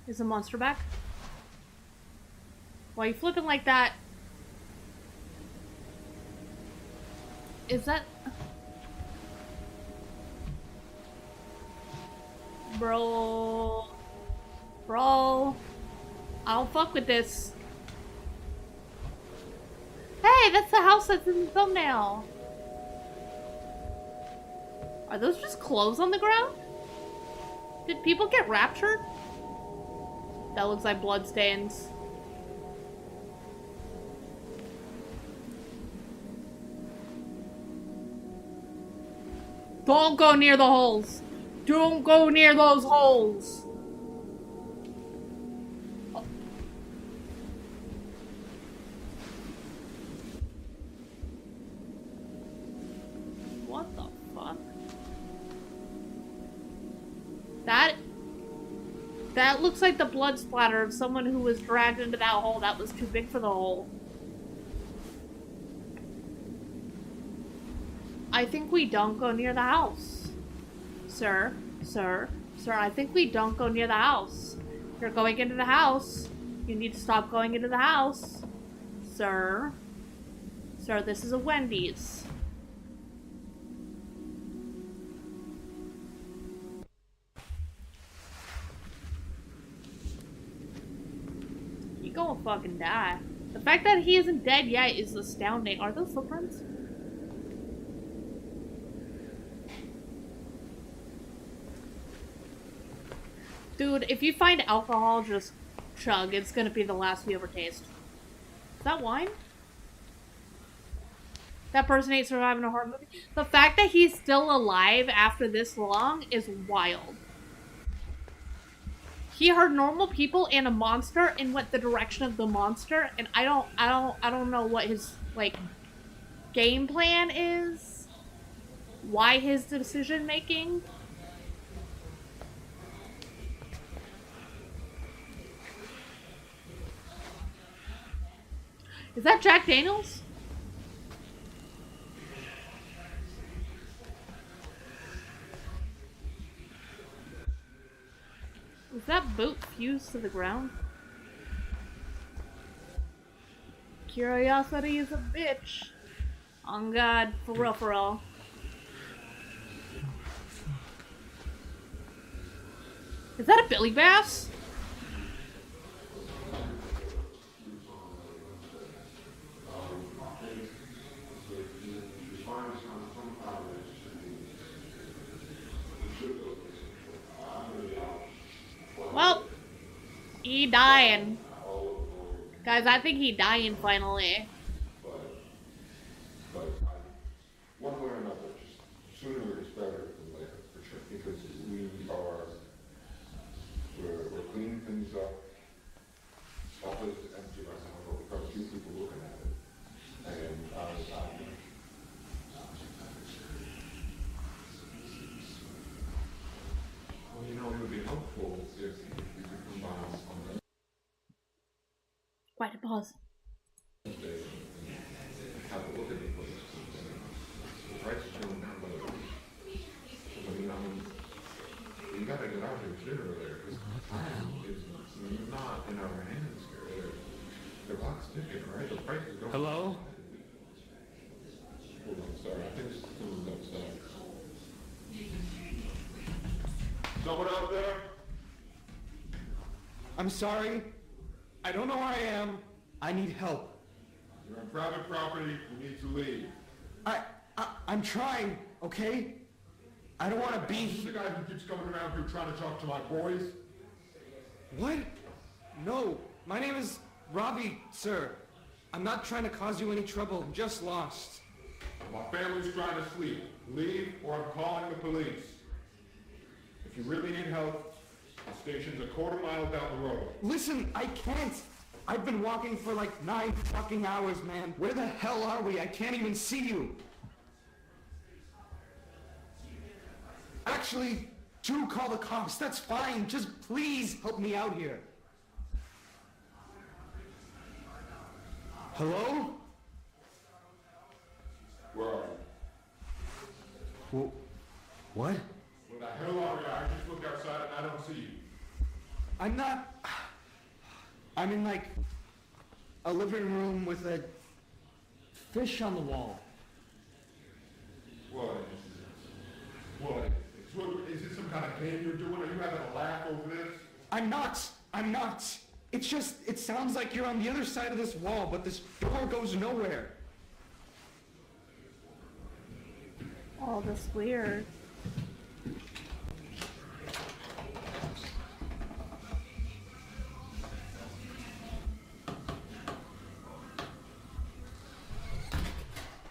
Is the monster back? Why are you flipping like that? Is that... Bro... I don't fuck with this. Hey, that's the house that's in the thumbnail. Are those just clothes on the ground? Did people get raptured? That looks like bloodstains. Don't go near the holes. Don't go near those holes. Oh. What the fuck? That looks like the blood splatter of someone who was dragged into that hole that was too big for the hole. I think we don't go near the house. Sir, I think we don't go near the house. You're going into the house. You need to stop going into the house. Sir, this is a Wendy's. You gonna fucking die. The fact that he isn't dead yet is astounding. Are those footprints? Dude, if you find alcohol, just chug. It's gonna be the last you ever taste. Is that wine? That person ain't surviving a horror movie. The fact that he's still alive after this long is wild. He heard normal people and a monster and went the direction of the monster, and I don't know what his, like, game plan is. Why his decision making. Is that Jack Daniels? Is that boot fused to the ground? Curiosity is a bitch. On God, for real, for real. Is that a Billy Bass? dying. Guys, I think he dying finally. But one way or another, sooner is better than later, for sure, because we're cleaning things up. All this is empty right now, but we've got a few people looking at it. And well, you know, it would be helpful if you could combine on that. Quite a pause. Have a look at the place. The price is going down, but you gotta get out here sooner or later, because time is not in our hands here. The clock's ticking, right? The price is going. Hello? Hold on, sorry. I think someone's outside. Someone out there? I'm sorry. I don't know where I am. I need help. You're on private property. You need to leave. I'm trying, okay? I don't want to be This is the guy who keeps coming around here trying to talk to my boys. What? No, my name is Robbie, sir. I'm not trying to cause you any trouble. I'm just lost. My family's trying to sleep. Leave, or I'm calling the police. If you really need help, the station's a quarter-mile down the road. Listen, I can't. I've been walking for like 9 fucking hours, man. Where the hell are we? I can't even see you. Actually, do call the cops. That's fine. Just please help me out here. Hello? Where are you? What? Where the hell are you? I just looked outside and I don't see you. I'm not... I'm in like a living room with a fish on the wall. What? What? Is it some kind of game you're doing? Are you having a laugh over this? I'm not. It's just, it sounds like you're on the other side of this wall, but this door goes nowhere. Oh, that's weird.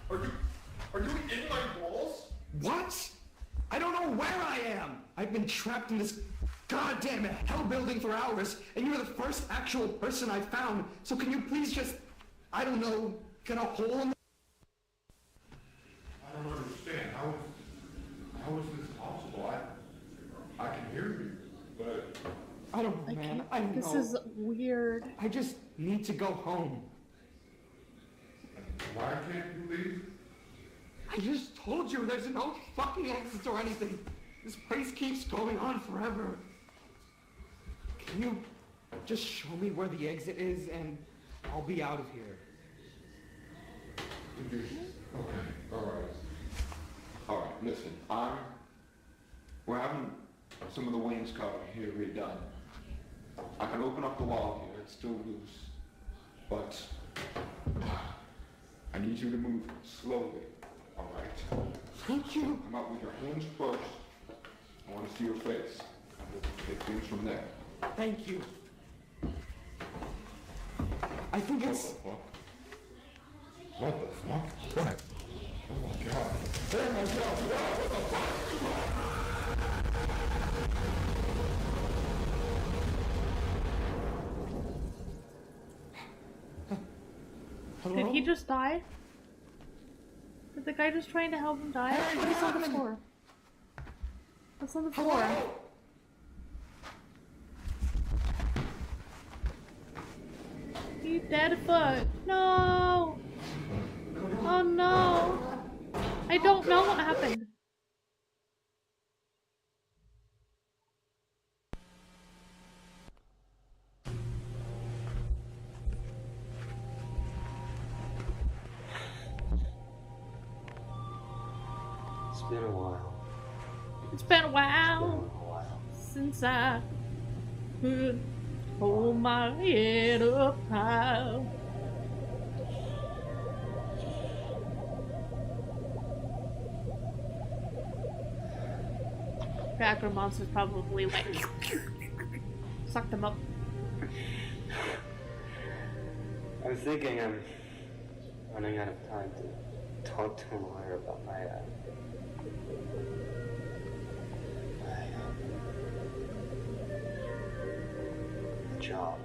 Are you in my walls? What? I don't know where I am. I've been trapped in this goddamn hell building for hours, and you're the first actual person I found. So can you please just, I don't know, get a hole in the... I don't understand. How is this possible? I can hear you, but I don't know, man. I don't This know. is weird. I just need to go home. why can't you leave? I just told you there's no fucking exits or anything. This place keeps going on forever. Can you just show me where the exit is and I'll be out of here? Okay, alright, listen, we're having some of the wainscoting here redone. I can open up the wall here, it's still loose, but I need you to move slowly, alright? Thank you. Come out with your hands first, I want to see your face, and we'll take things from there. Thank you. I think it's... What the fuck? What? Oh my god. Oh my god, what the fuck? Hello? Did he just die? Did the guy just trying to help him die? Hey, What's on the happened? floor? What's on the floor? Hello? He's dead foot. No! Oh no! I don't know what happened. It's been a while. It's been a It's been while a while. since I could hold my head up high. Backroom monsters probably like sucked them up. I was thinking I'm running out of time to talk to a lawyer about my job.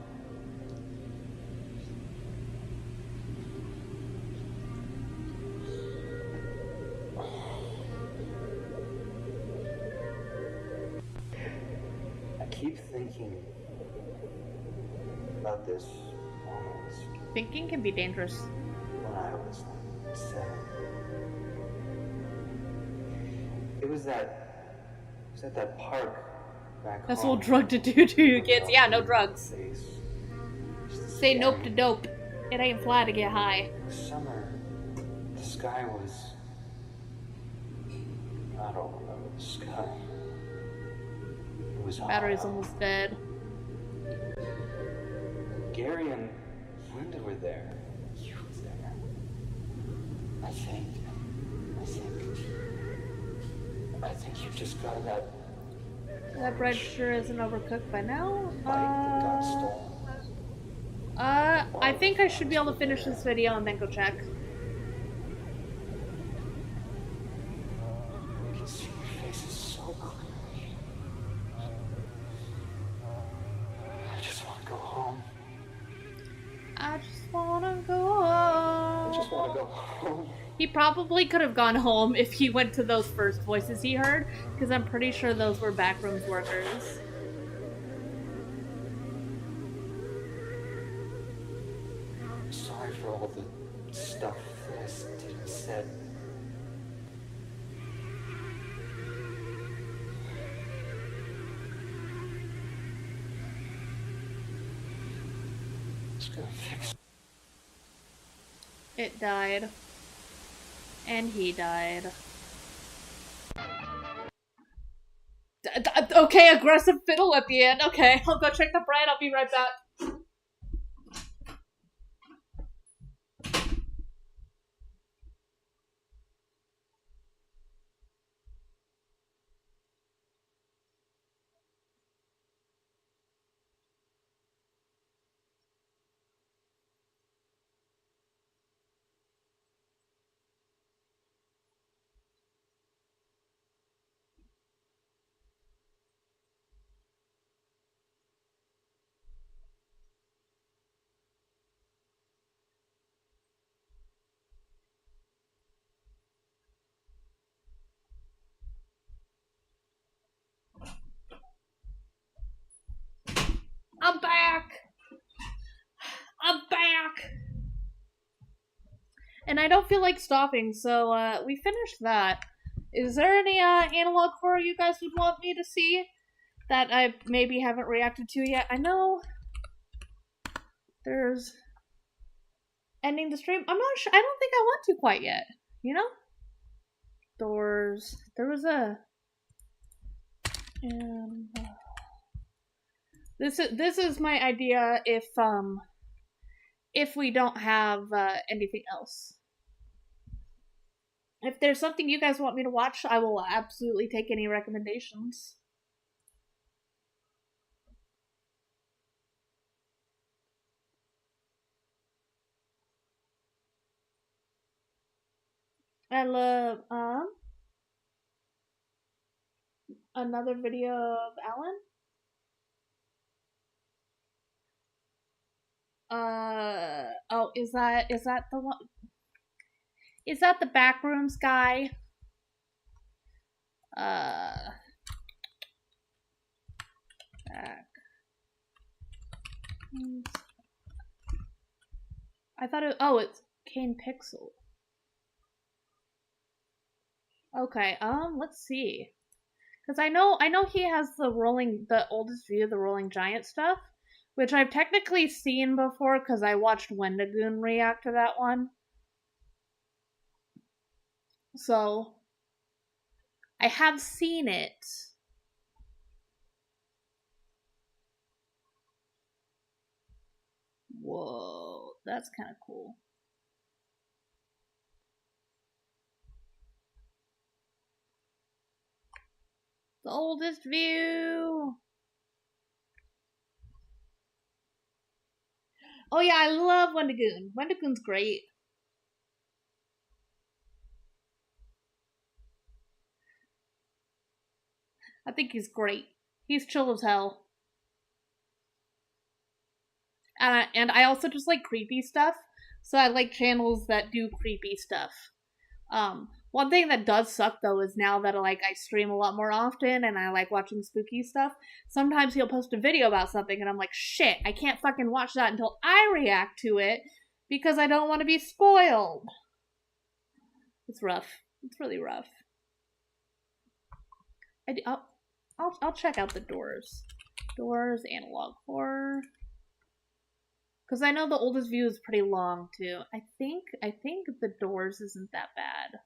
I keep thinking about this moment Thinking can be dangerous. when I was like 7. It was at that park back That's a home. little drug to do to you kids. Yeah, no drugs. Say nope to dope. It ain't fly to get high. It was summer. The sky was... I don't remember the sky. It was hot Battery's out. almost dead. Gary and Linda were there. You were there. I think you just got that That bread sure isn't overcooked by now. bike that got stolen. I think I should be able to finish this video and then go check. I can see your faces so clearly. I just want to go home. I just wanna go I just want home. to go home. He probably could have gone home if he went to those first voices he heard, because I'm pretty sure those were Backrooms workers. Sorry for all the stuff that I did and said. It's gonna fix it. It died. And he died. Okay, aggressive fiddle at the end. Okay, I'll go check the bread. I'll be right back. I'm back! I'm back! And I don't feel like stopping, so we finished that. Is there any analog horror you guys would want me to see that I maybe haven't reacted to yet? I know there's ending the stream. I'm not sure. I don't think I want to quite yet. You know? Doors. There was a... And... This is my idea if we don't have anything else. If there's something you guys want me to watch, I will absolutely take any recommendations. I love another video of Alan. Oh, is that the one? Is that the Backrooms guy? Back. I thought it. Oh, it's Kane Pixel. Okay. Let's see. Because I know he has the oldest view of the Rolling Giant stuff, which I've technically seen before because I watched Wendigoon react to that one. So I have seen it. Whoa, that's kind of cool. The oldest view. Oh yeah, I love Wendigoon. Wendigoon's great. I think he's great. He's chill as hell. And I also just like creepy stuff. So I like channels that do creepy stuff. One thing that does suck though is now that I stream a lot more often and I like watching spooky stuff, sometimes he'll post a video about something and I'm like, shit, I can't fucking watch that until I react to it because I don't want to be spoiled. It's rough. It's really rough. I'll check out the Doors. Doors, analog horror. Because I know the oldest view is pretty long too. I think the Doors isn't that bad.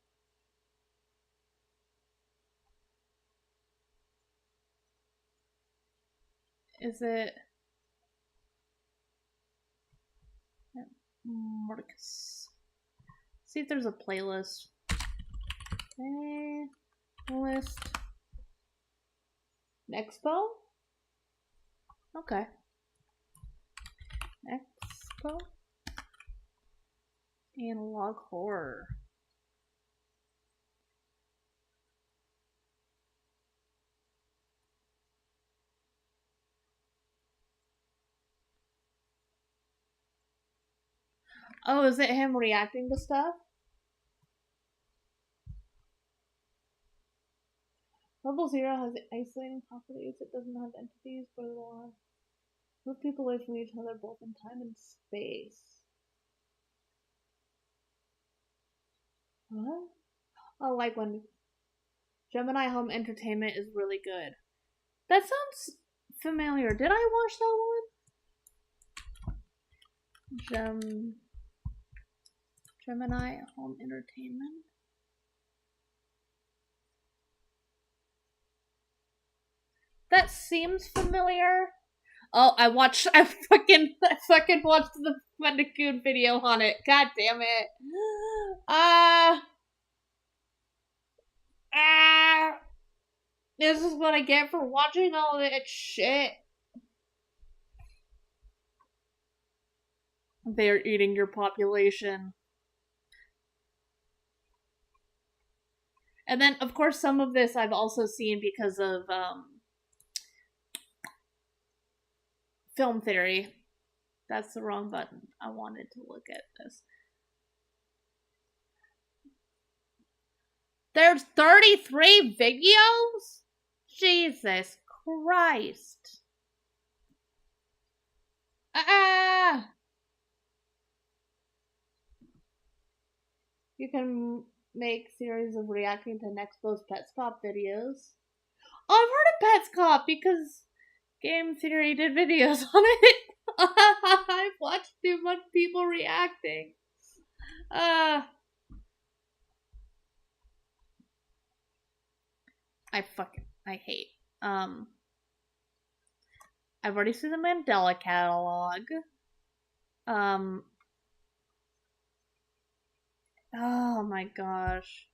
Is it? Marcus. See if there's a playlist. Okay. List. Expo? Okay. Expo. Analog horror. Oh, is it him reacting to stuff? Level 0 has isolating properties. It doesn't have entities, but it will move people away from each other both in time and space. What? Oh, like when Gemini Home Entertainment is really good. That sounds familiar. Did I watch that one? Gemini Home Entertainment. That seems familiar. Oh, I fucking watched the Wendigoon video on it. God damn it. This is what I get for watching all that shit. They're eating your population. And then, of course, some of this I've also seen because of Film Theory. That's the wrong button. I wanted to look at this. There's 33 videos? Jesus Christ. You can make series of reacting to Nextpo's Petscop videos. Oh, I've heard of Petscop because Game Theory did videos on it. I've watched too much people reacting. I hate. I've already seen the Mandela catalog. Oh my gosh.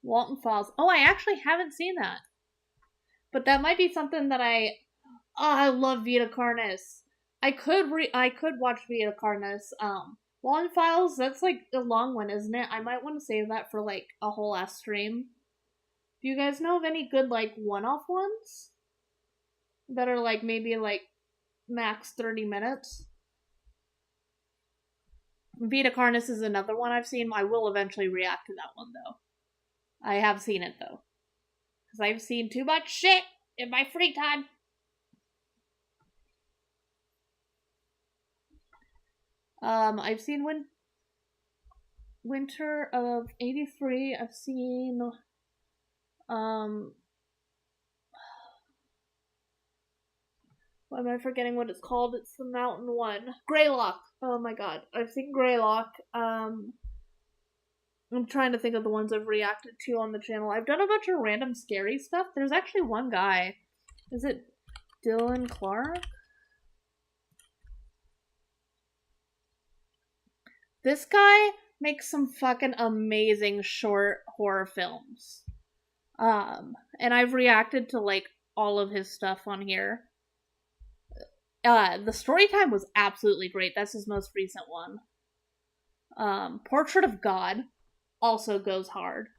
Walton Falls. Oh, I actually haven't seen that. But that might be something that I love Vita Carnes. I could watch Vita Carnes. Walton Files, that's like a long one, isn't it? I might want to save that for like a whole ass stream. Do you guys know of any good like one-off ones? That are like maybe like max 30 minutes? Vita Carnes is another one I've seen. I will eventually react to that one though. I have seen it though. Because I've seen too much shit in my free time. I've seen Winter of 83. I've seen why am I forgetting what it's called? It's the mountain one. Greylock. Oh my god. I've seen Greylock. I'm trying to think of the ones I've reacted to on the channel. I've done a bunch of random scary stuff. There's actually one guy. Is it Dylan Clark? This guy makes some fucking amazing short horror films. And I've reacted to like all of his stuff on here. The story time was absolutely great. That's his most recent one. Portrait of God also goes hard.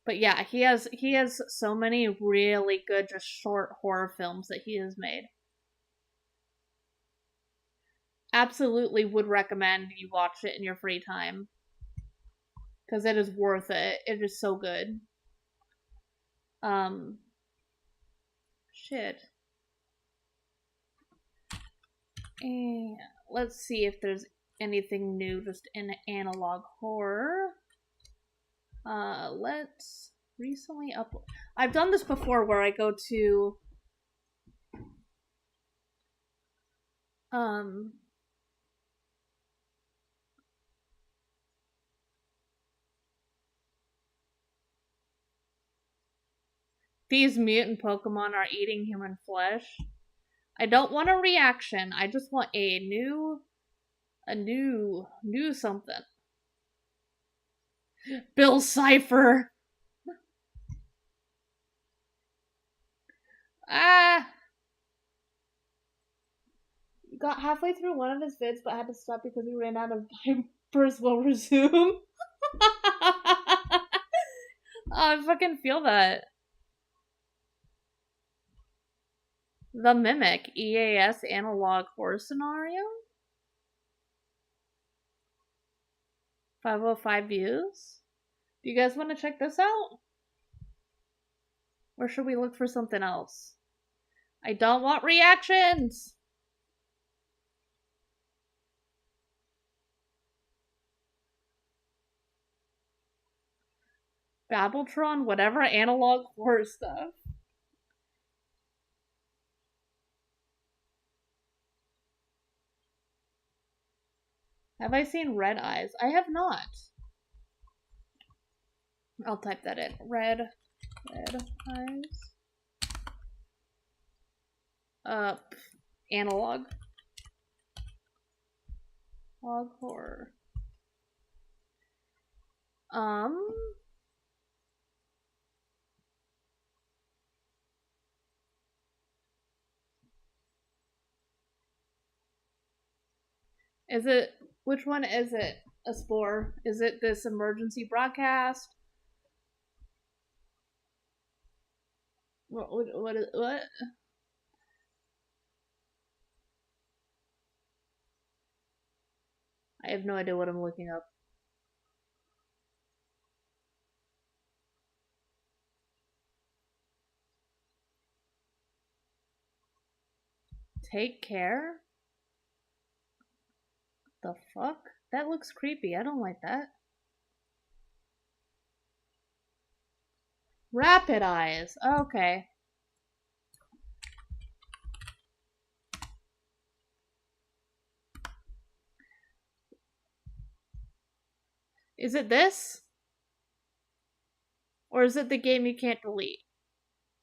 But yeah, he has so many really good just short horror films that he has made. Absolutely would recommend you watch it in your free time. Because it is worth it. It is so good. Shit. And let's see if there's anything new just in analog horror. Let's recently upload. I've done this before where I go to these mutant Pokemon are eating human flesh. I don't want a reaction. I just want a new something. Bill Cipher. Got halfway through one of his vids, but had to stop because we ran out of time. First, will resume. I fucking feel that. The Mimic EAS analog horror scenario. 505 views. Do you guys want to check this out? Or should we look for something else? I don't want reactions! Babbletron, whatever analog horror stuff. Have I seen Red Eyes? I have not. I'll type that in. Red Eyes. Analog. Log horror. Is it, which one is it? A spore? Is it this emergency broadcast? What? I have no idea what I'm looking up. Take care? The fuck? That looks creepy. I don't like that. Rapid Eyes. Okay. Is it this? Or is it the game you can't delete?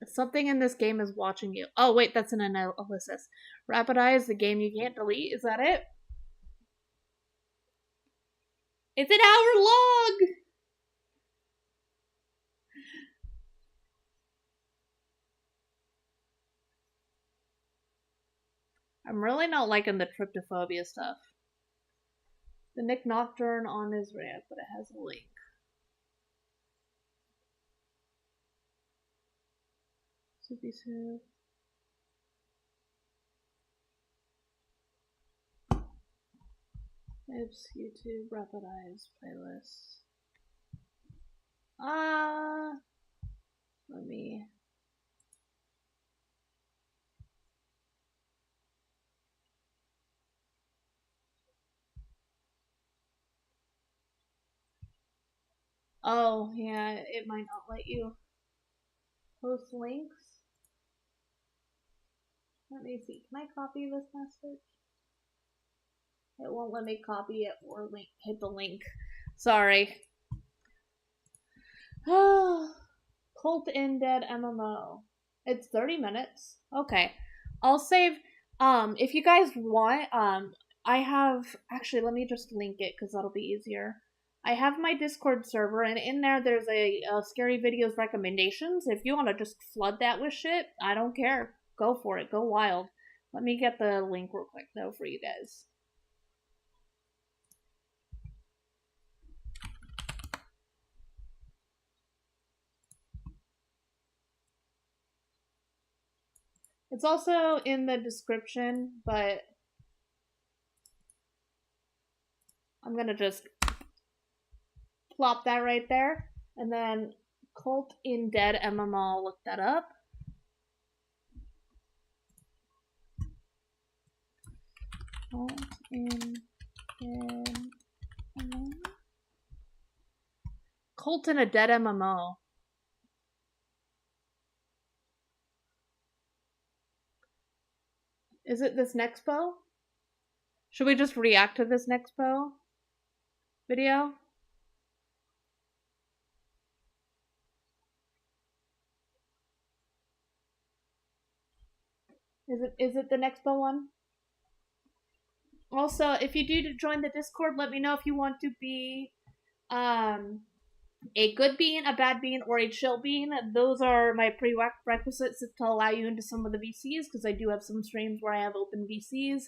Something in this game is watching you. Oh, wait, that's an analysis. Rapid Eye is the game you can't delete. Is that it? It's an hour long! I'm really not liking the tryptophobia stuff. The Nick Nocturne on his ramp, but it has a link. Soupy Soup. Oops, YouTube, Rapid Eyes playlist. Let me. Oh, yeah, it might not let you post links. Let me see. Can I copy this message? It won't let me copy it or hit the link. Sorry. Cult in Dead MMO. It's 30 minutes. Okay. I'll save if you guys want I have, actually, let me just link it because that'll be easier. I have my Discord server, and in there there's a scary videos recommendations. If you want to just flood that with shit, I don't care. Go for it. Go wild. Let me get the link real quick, though, for you guys. It's also in the description, but I'm gonna just plop that right there. And then Cult in Dead MMO, look that up. Cult in Dead MMO. Cult in a Dead MMO. Is it this Nexpo? Should we just react to this Nexpo video? Is it the Nexpo one? Also, if you do join the Discord, let me know if you want to be a good bean, a bad bean, or a chill bean. Those are my prerequisites to allow you into some of the VCs, because I do have some streams where I have open VCs,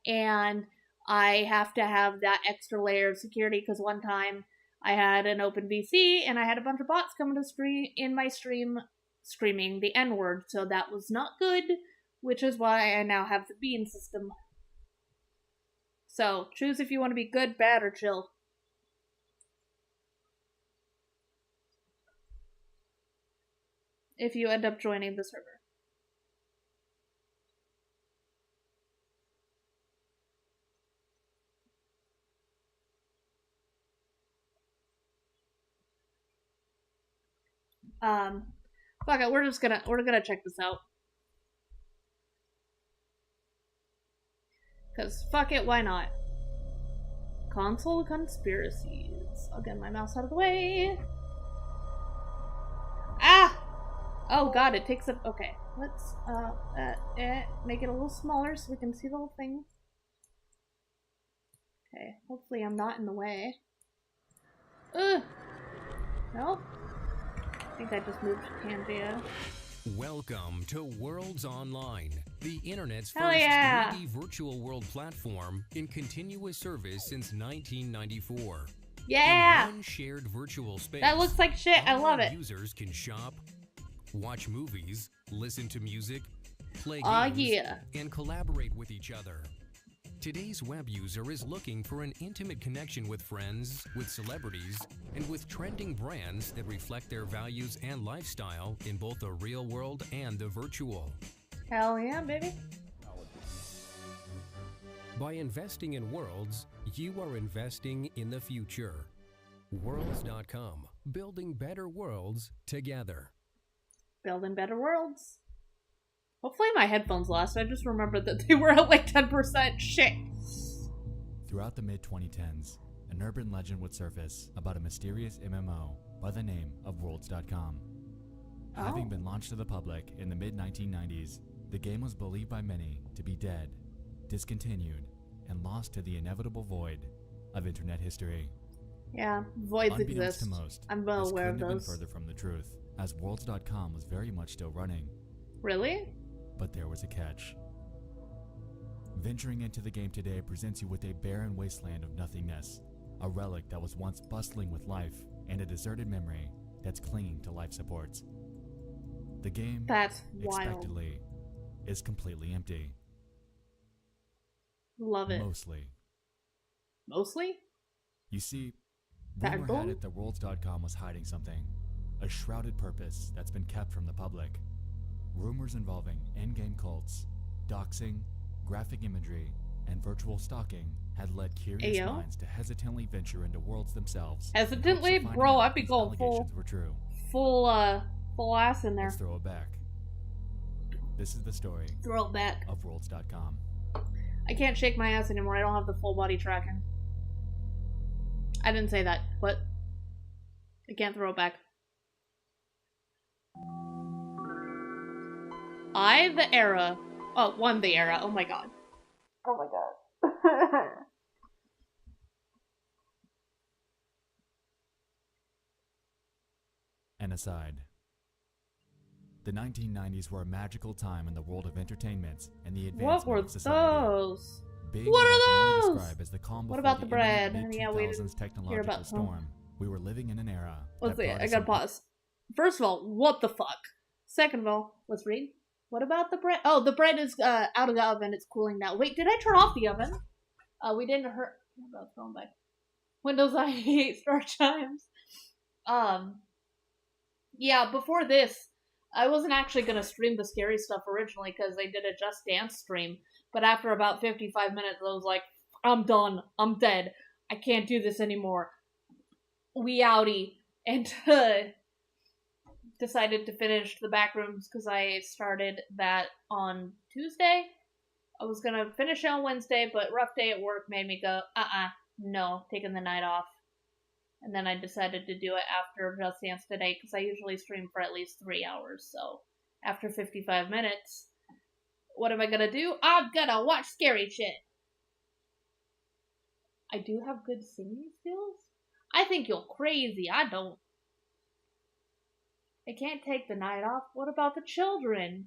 and I have to have that extra layer of security, because one time I had an open VC and I had a bunch of bots coming to stream in my stream screaming the N-word, so that was not good, which is why I now have the bean system. So choose if you want to be good, bad, or chill. If you end up joining the server. Fuck it, we're gonna check this out. Cause fuck it, why not? Console conspiracies. I'll get my mouse out of the way. Ah! Oh god, it takes up. Okay, let's make it a little smaller so we can see the whole thing. Okay, hopefully I'm not in the way. Ugh! Nope. I think I just moved to Tangia. Welcome to Worlds Online, the internet's Hell first yeah. 3D virtual world platform in continuous service since 1994. Yeah! In one shared virtual space, That looks like shit, I love it. Users can shop, watch movies, listen to music, play Aw, games, yeah. and collaborate with each other. Today's web user is looking for an intimate connection with friends, with celebrities, and with trending brands that reflect their values and lifestyle in both the real world and the virtual. Hell yeah, baby. By investing in Worlds, you are investing in the future. Worlds.com, building better worlds together. Building better worlds. Hopefully my headphones last. I just remembered that they were at like 10%. Shit. Throughout the mid-2010s, an urban legend would surface about a mysterious MMO by the name of Worlds.com. Oh. Having been launched to the public in the mid-1990s, the game was believed by many to be dead, discontinued, and lost to the inevitable void of internet history. Yeah, voids Unbeknownst exist. to most, I'm well this aware of couldn't have those. been further from the truth, as Worlds.com was very much still running. Really? But there was a catch. Venturing into the game today presents you with a barren wasteland of nothingness, a relic that was once bustling with life, and a deserted memory that's clinging to life supports. The game, That's wild. expectedly, is completely empty. Love it. Mostly. Mostly? You see, rumor had Pardon? it that Worlds.com was hiding something, a shrouded purpose that's been kept from the public. Rumors involving in-game cults, doxing, graphic imagery, and virtual stalking had led curious Ayo. minds to hesitantly venture into Worlds themselves. in hopes of Hesitantly? finding Bro, out I'd be these going full, allegations were true. full ass in there. Let's throw it back. This is the story Throw it back. of Worlds.com. I can't shake my ass anymore. I don't have the full body tracking. I didn't say that. What? I can't throw it back. The era. Oh, won the era. Oh my god. Oh my god. An aside. The 1990s were a magical time in the world of entertainment and the What advancement were of society. those? Being What what I can are only those? describe as the calm What before about the the imminent bread? Yeah, we mid-2000s didn't hear technological about some. storm, we were living in an era Let's that see. brought I us gotta some pause. First of all, what the fuck? Second of all, let's read. What about the bread? Oh, the bread is out of the oven. It's cooling now. Wait, did I turn off the oven? We didn't hurt. What about going back? Windows 98 start chimes. Yeah, before this, I wasn't actually gonna stream the scary stuff originally because I did a Just Dance stream. But after about 55 minutes, I was like, I'm done. I'm dead. I can't do this anymore. We outie. And decided to finish the Backrooms because I started that on Tuesday. I was gonna finish it on Wednesday, but rough day at work made me go, no, taking the night off. And then I decided to do it after Just Dance today because I usually stream for at least 3 hours. So after 55 minutes, what am I gonna do? I'm gonna watch scary shit. I do have good singing skills? I think you're crazy. I don't. I can't take the night off. What about the children?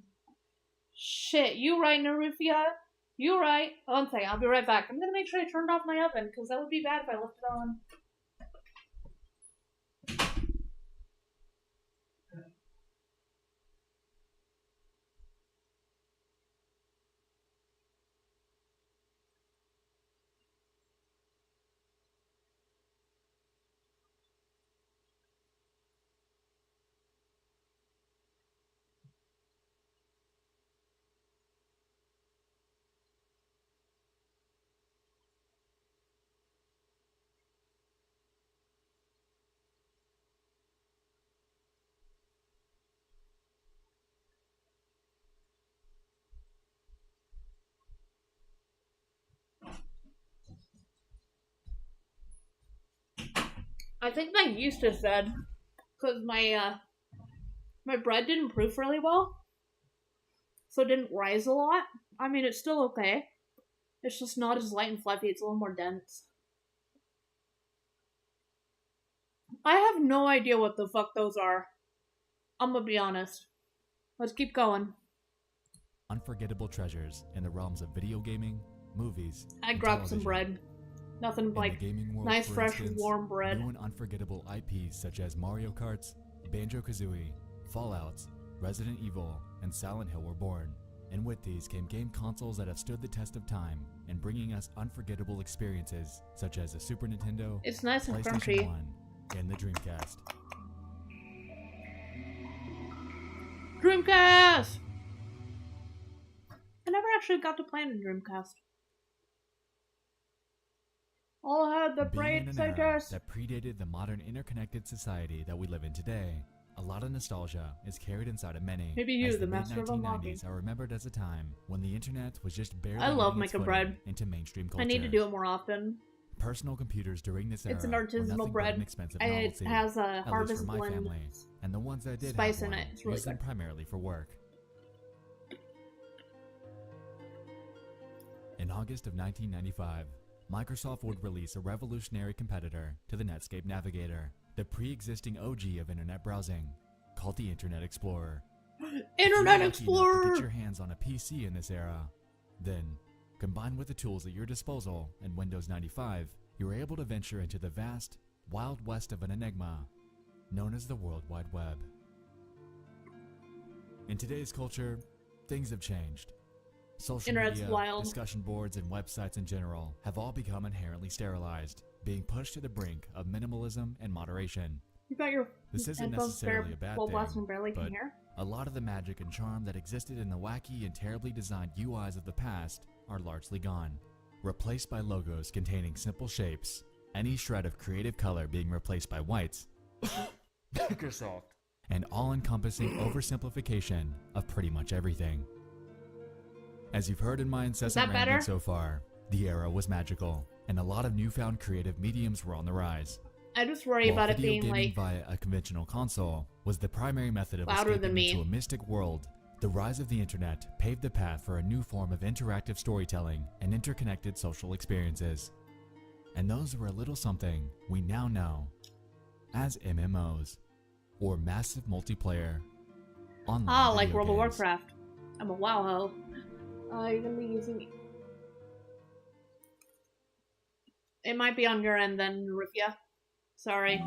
Shit, you right, Narufia? You right. One second, I'll be right back. I'm gonna make sure I turned off my oven, because that would be bad if I left it on. I think my yeast is dead, because my bread didn't proof really well, so it didn't rise a lot. I mean, it's still okay. It's just not as light and fluffy. It's a little more dense. I have no idea what the fuck those are. I'm gonna be honest. Let's keep going. unforgettable treasures in the realms of video gaming, movies, I and grabbed some television. bread. Nothing In the like gaming world, nice, for fresh, instance, warm bread. new and unforgettable IPs such as Mario Kart, Banjo-Kazooie, Fallout, Resident Evil, and Silent Hill were born. And with these came game consoles that have stood the test of time and bringing us unforgettable experiences such as the Super Nintendo, It's nice and PlayStation crunchy. 1, and the Dreamcast. Dreamcast! I never actually got to play in Dreamcast. All had the Being in brains, an I era guess. that predated the modern interconnected society that we live in today, a lot of nostalgia is carried inside of many. Maybe you, as the master of unlocking. mid-1990s are remembered as a time when the internet was just barely I love getting its making footing bread. into mainstream culture. I need to do it more often. Personal computers during this era It's an were artisanal nothing but bread. an expensive It novelty, has a at least harvest for my blend family, and the ones that did spice have in one it. It's really used them good. primarily for work. In August of 1995, Microsoft would release a revolutionary competitor to the Netscape Navigator, the pre-existing OG of internet browsing, called the Internet Explorer. Internet If you were lucky enough to Explorer! get your hands on a PC in this era, then, combined with the tools at your disposal in Windows 95, you were able to venture into the vast, wild west of an enigma, known as the World Wide Web. In today's culture, things have changed. Social Internet's media, wild. discussion boards, and websites in general have all become inherently sterilized, being pushed to the brink of minimalism and moderation. You got your This isn't headphones necessarily a bad well blast thing, and barely can but hear. a lot of the magic and charm that existed in the wacky and terribly designed UIs of the past are largely gone, replaced by logos containing simple shapes, any shred of creative color being replaced by white, Microsoft, and all-encompassing oversimplification of pretty much everything. As you've heard in my incessant that rambling better? so far, the era was magical, and a lot of newfound creative mediums were on the rise. I just worry While about it video being gaming like via a conventional console was the primary method of louder than escaping me. into a mystic world The rise of the internet paved the path for a new form of interactive storytelling and interconnected social experiences. And those were a little something we now know as MMOs, or massive multiplayer online like video World of games. Warcraft. I'm a WoW ho. You're gonna be using... It might be on your end then, Rufia. Sorry.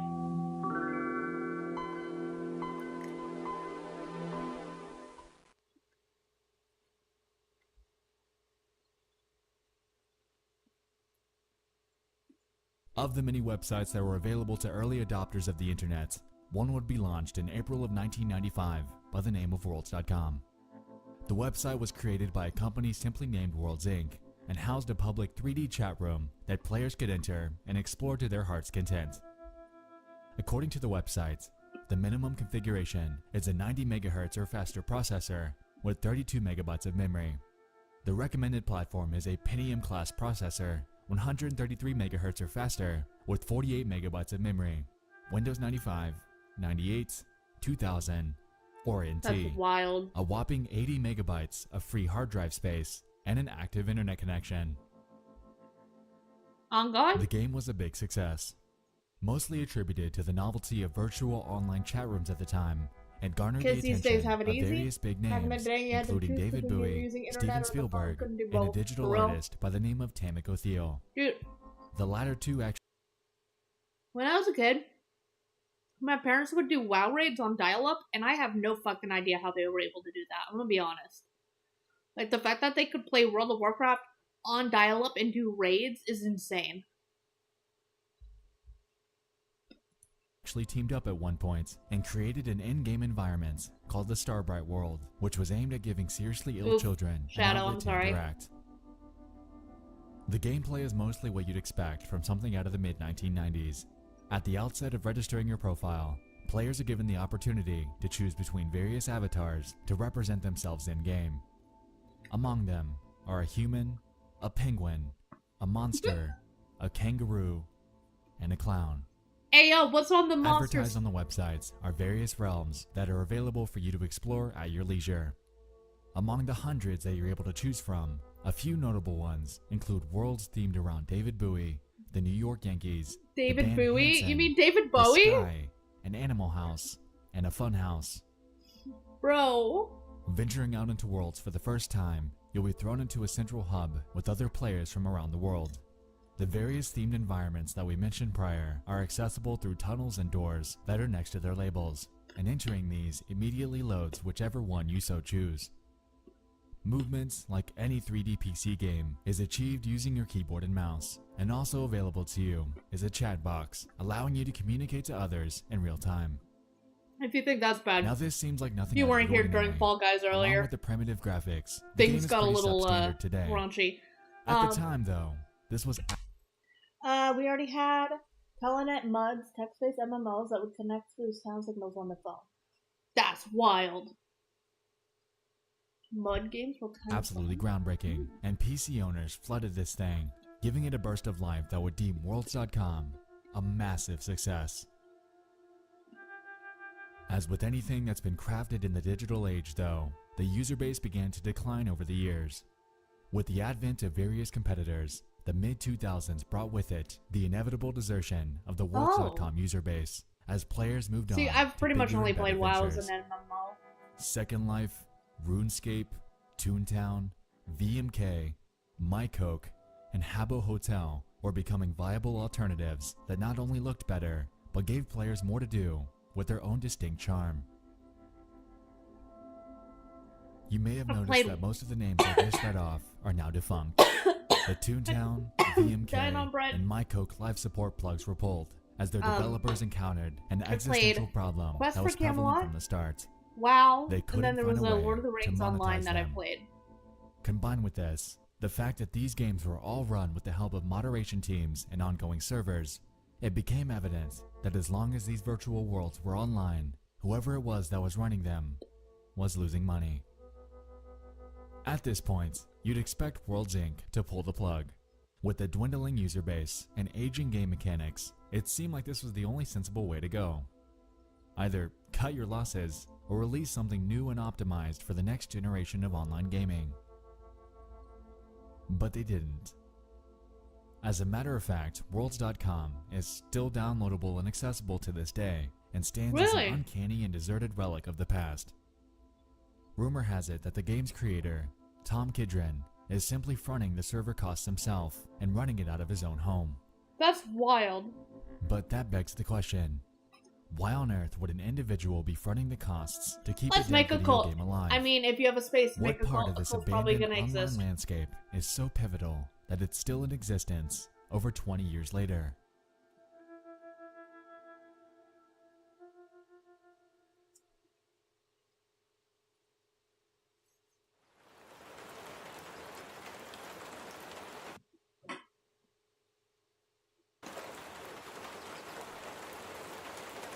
Of the many websites that were available to early adopters of the internet, one would be launched in April of 1995 by the name of Worlds.com. The website was created by a company simply named Worlds Inc. and housed a public 3D chat room that players could enter and explore to their heart's content. According to the website, the minimum configuration is a 90 MHz or faster processor with 32 MB of memory. The recommended platform is a Pentium class processor, 133 MHz or faster with 48 MB of memory, Windows 95, 98, 2000, or NT. That's wild. A whopping 80 MB of free hard drive space, and an active internet connection. On God? The game was a big success, mostly attributed to the novelty of virtual online chat rooms at the time, and garnered the Kids these attention days have it of easy. various big Back in the names, day, you had to including choose David between Bowie, using internet Steven or the phone. Spielberg, Couldn't do and a both. digital For real. artist by the name of Tamiko Thiel. Dude, The latter two actually when I was a kid, my parents would do WoW raids on dial-up, and I have no fucking idea how they were able to do that. I'm gonna be honest. Like, the fact that they could play World of Warcraft on dial-up and do raids is insane. teamed up at one point and created an in-game environment called the Starbright World, which was aimed at giving seriously ill Oof. children Shadow, an outlet I'm to sorry. interact. The gameplay is mostly what you'd expect from something out of the mid-1990s. At the outset of registering your profile, players are given the opportunity to choose between various avatars to represent themselves in-game. Among them are a human, a penguin, a monster, a kangaroo, and a clown. Hey yo, what's on the monsters? Advertised on the websites are various realms that are available for you to explore at your leisure. Among the hundreds that you're able to choose from, a few notable ones include worlds themed around David Bowie, the New York Yankees, the David band Bowie? Hanson, You mean David the Bowie? sky, an animal house, and a fun house. Bro. Venturing out into worlds for the first time, you'll be thrown into a central hub with other players from around the world. The various themed environments that we mentioned prior are accessible through tunnels and doors that are next to their labels, and entering these immediately loads whichever one you so choose. Movements, like any 3D PC game, is achieved using your keyboard and mouse, and also available to you is a chat box, allowing you to communicate to others in real time. If you think that's bad, Now this seems like nothing you out of weren't the here ordinary. during Fall Guys Along earlier. with the primitive graphics, the game Things is got a pretty little substandard today. raunchy. At the time, though, this was We already had Telenet Muds, text-based MMOs that would connect through sound signals on the phone. That's wild. Mud games were kind absolutely of fun. groundbreaking, and PC owners flooded this thing, giving it a burst of life that would deem Worlds.com a massive success. As with anything that's been crafted in the digital age, though, the user base began to decline over the years. With the advent of various competitors, the mid-2000s brought with it the inevitable desertion of the Worlds.com user base, as players moved on. See, I've pretty to much bigger only and played better WoW as ventures. an MMO. Second Life, RuneScape, Toontown, VMK, MyCoke, and Habbo Hotel were becoming viable alternatives that not only looked better, but gave players more to do with their own distinct charm. You may have noticed that most of the names I just read off are now defunct. The Toontown, VMK, and MyCoke live support plugs were pulled, as their developers encountered an existential problem Quest that for was prevalent Camelot? from the start. WoW, They and couldn't then there was find a a way Lord of the to Rings Online monetize that I them. played. Combined with this, the fact that these games were all run with the help of moderation teams and ongoing servers, it became evident that as long as these virtual worlds were online, whoever it was that was running them was losing money. At this point, you'd expect Worlds Inc. to pull the plug. With the dwindling user base and aging game mechanics, it seemed like this was the only sensible way to go. Either cut your losses or release something new and optimized for the next generation of online gaming. But they didn't. As a matter of fact, Worlds.com is still downloadable and accessible to this day, and stands as an Really? uncanny and deserted relic of the past. Rumor has it that the game's creator, Tom Kidron, is simply fronting the server costs himself and running it out of his own home. That's wild. But that begs the question, why on earth would an individual be fronting the costs to keep Let's a make dead a video cult. game alive? I mean, if you have a space to What make a part cult, of a this cult's probably abandoned gonna online exist. landscape is so pivotal that it's still in existence over 20 years later?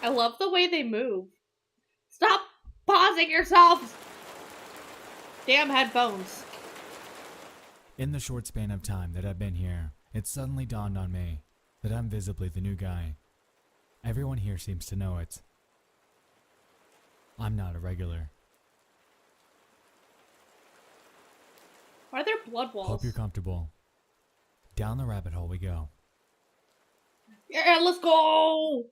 I love the way they move. Stop pausing yourselves! Damn headphones. In the short span of time that I've been here, it suddenly dawned on me that I'm visibly the new guy. Everyone here seems to know it. I'm not a regular. Why are there blood walls? Hope you're comfortable. Down the rabbit hole we go. Yeah, let's go!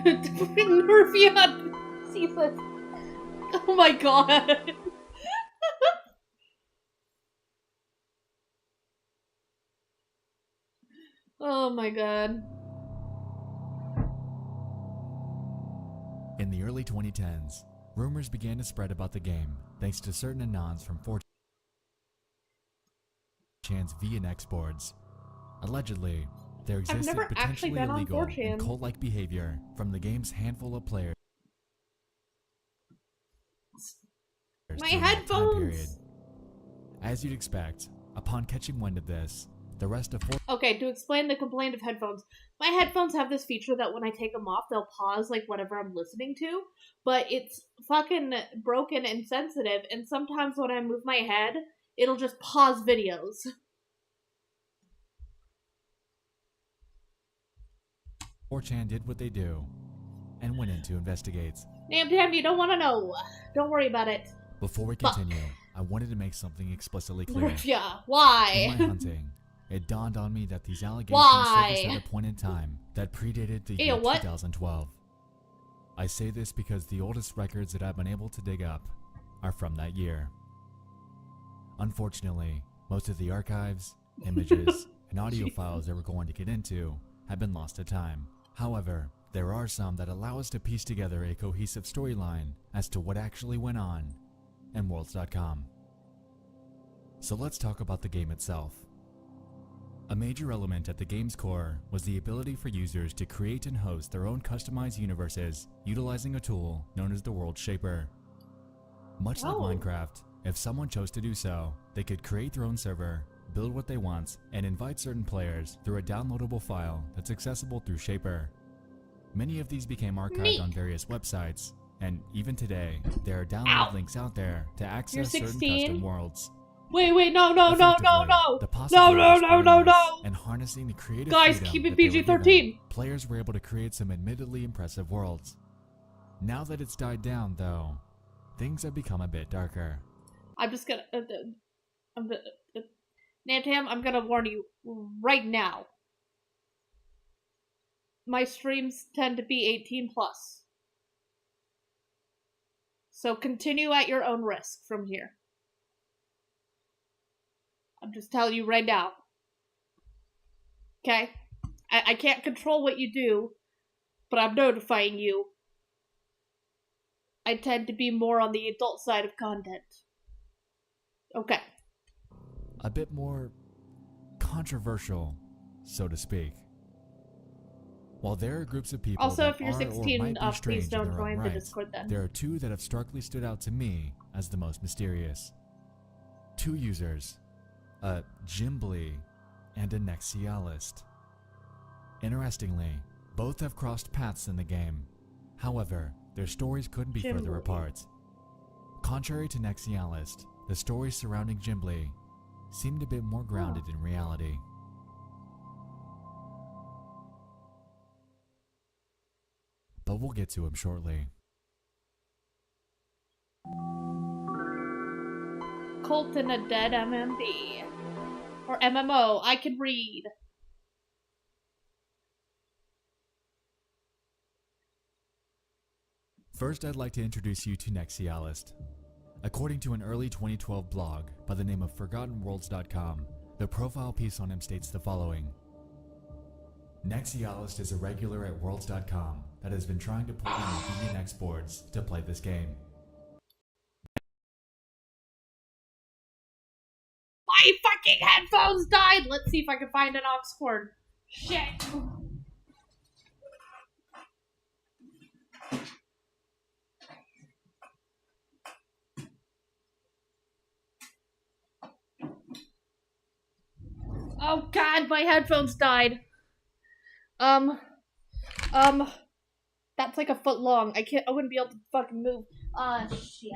Nerfion season. Oh my god. Oh my god. In the early 2010s, rumors began to spread about the game thanks to certain anons from 4chan's VNX boards. Allegedly, there existed never actually potentially been on illegal 4chan. and cult-like behavior from the game's handful of players. My during that time period. headphones! As you'd expect, upon catching wind of this, the rest of Okay, to explain the complaint of headphones. My headphones have this feature that when I take them off, they'll pause like whatever I'm listening to, but it's fucking broken and sensitive, and sometimes when I move my head, it'll just pause videos. 4chan did what they do and went in to investigate. Damn, you don't want to know. Don't worry about it. Before we continue, I wanted to make something explicitly clear. Yeah, In why? my hunting, it dawned on me that these allegations Why? surfaced at a point in time that predated the Ew, year what? 2012. I say this because the oldest records that I've been able to dig up are from that year. Unfortunately, most of the archives, images, and audio files that we're going to get into have been lost to time. However, there are some that allow us to piece together a cohesive storyline as to what actually went on in Worlds.com. So let's talk about the game itself. A major element at the game's core was the ability for users to create and host their own customized universes utilizing a tool known as the World Shaper. Much like Minecraft, if someone chose to do so, they could create their own server, build what they want, and invite certain players through a downloadable file that's accessible through Shaper. Many of these became archived on various websites, and even today, there are download links out there to access certain 16? custom worlds. Wait, no. Effectively, the possibilities for endless, and harnessing the creative Guys, freedom keep it that they were PG-13. given, players were able to create some admittedly impressive worlds. Now that it's died down, though, things have become a bit darker. I'm just gonna... Nantam, I'm gonna warn you right now. My streams tend to be 18 plus. So continue at your own risk from here. I'm just telling you right now. Okay? I can't control what you do, but I'm notifying you. I tend to be more on the adult side of content. Okay. A bit more controversial, so to speak. While there are groups of people Also, that if you're are 16 or might be please strange in don't their own join the right, Discord then. there are two that have starkly stood out to me as the most mysterious. Two users, a Jimbly and a Nexialist. Interestingly, both have crossed paths in the game. However, their stories couldn't be further apart. Contrary to Nexialist, the stories surrounding Jimbly seemed a bit more grounded in reality. but we'll get to him shortly. Cult in a Dead MMD. Or MMO. I can read. First, I'd like to introduce you to Nexialist. According to an early 2012 blog by the name of ForgottenWorlds.com, the profile piece on him states the following. Nexialist is a regular at Worlds.com that has been trying to pull in the VNX boards to play this game. My fucking headphones died! Let's see if I can find an aux cord. Shit. Oh god, my headphones died. That's like a foot long. I wouldn't be able to fucking move. Shit.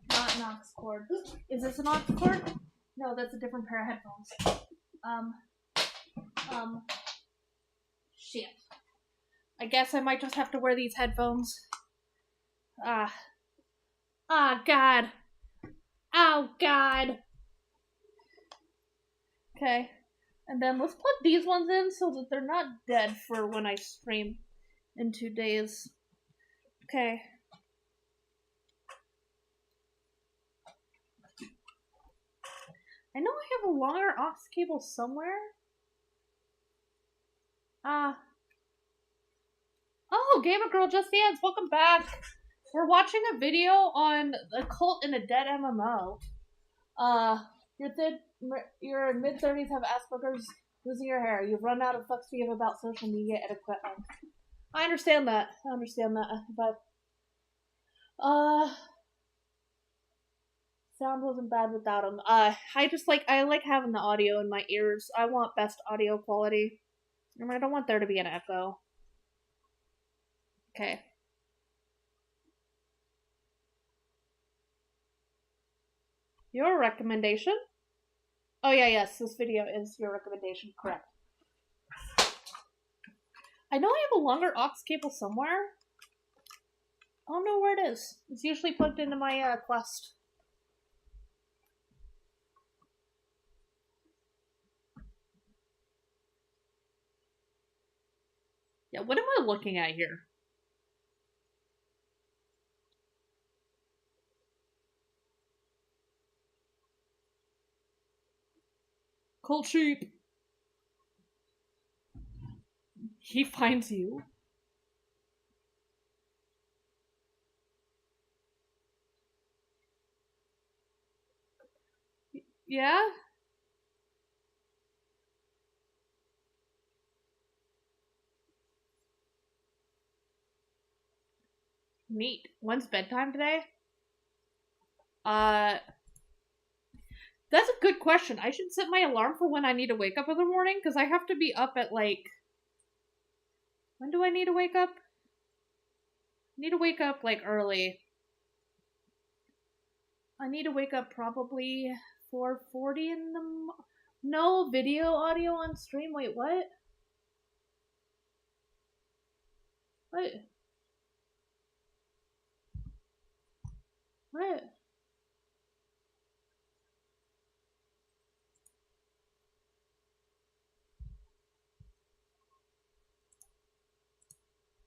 Not an aux cord. Is this an aux cord? No, that's a different pair of headphones. Shit. I guess I might just have to wear these headphones. God. Oh, God. Okay. And then let's put these ones in so that they're not dead for when I stream in 2 days. Okay. I know I have a longer aux cable somewhere. Oh, Gamer Girl Just Dance, welcome back. We're watching a video on a cult in a dead MMO. You're in mid-30s, have Asperger's, losing your hair. You've run out of fucks to give about social media etiquette. I understand that. But sound wasn't bad without him. I like having the audio in my ears. I want best audio quality. And I don't want there to be an echo. Okay. Your recommendation? Oh yeah, yes, this video is your recommendation, correct. I know I have a longer aux cable somewhere. I don't know where it is. It's usually plugged into my Quest. Yeah, what am I looking at here? Cold sheep. He finds you. Yeah? Neat. When's bedtime today? That's a good question. I should set my alarm for when I need to wake up in the morning, because I have to be up at like... When do I need to wake up? I need to wake up like early. I need to wake up probably 4:40 in the... No video audio on stream? Wait, what? What? What?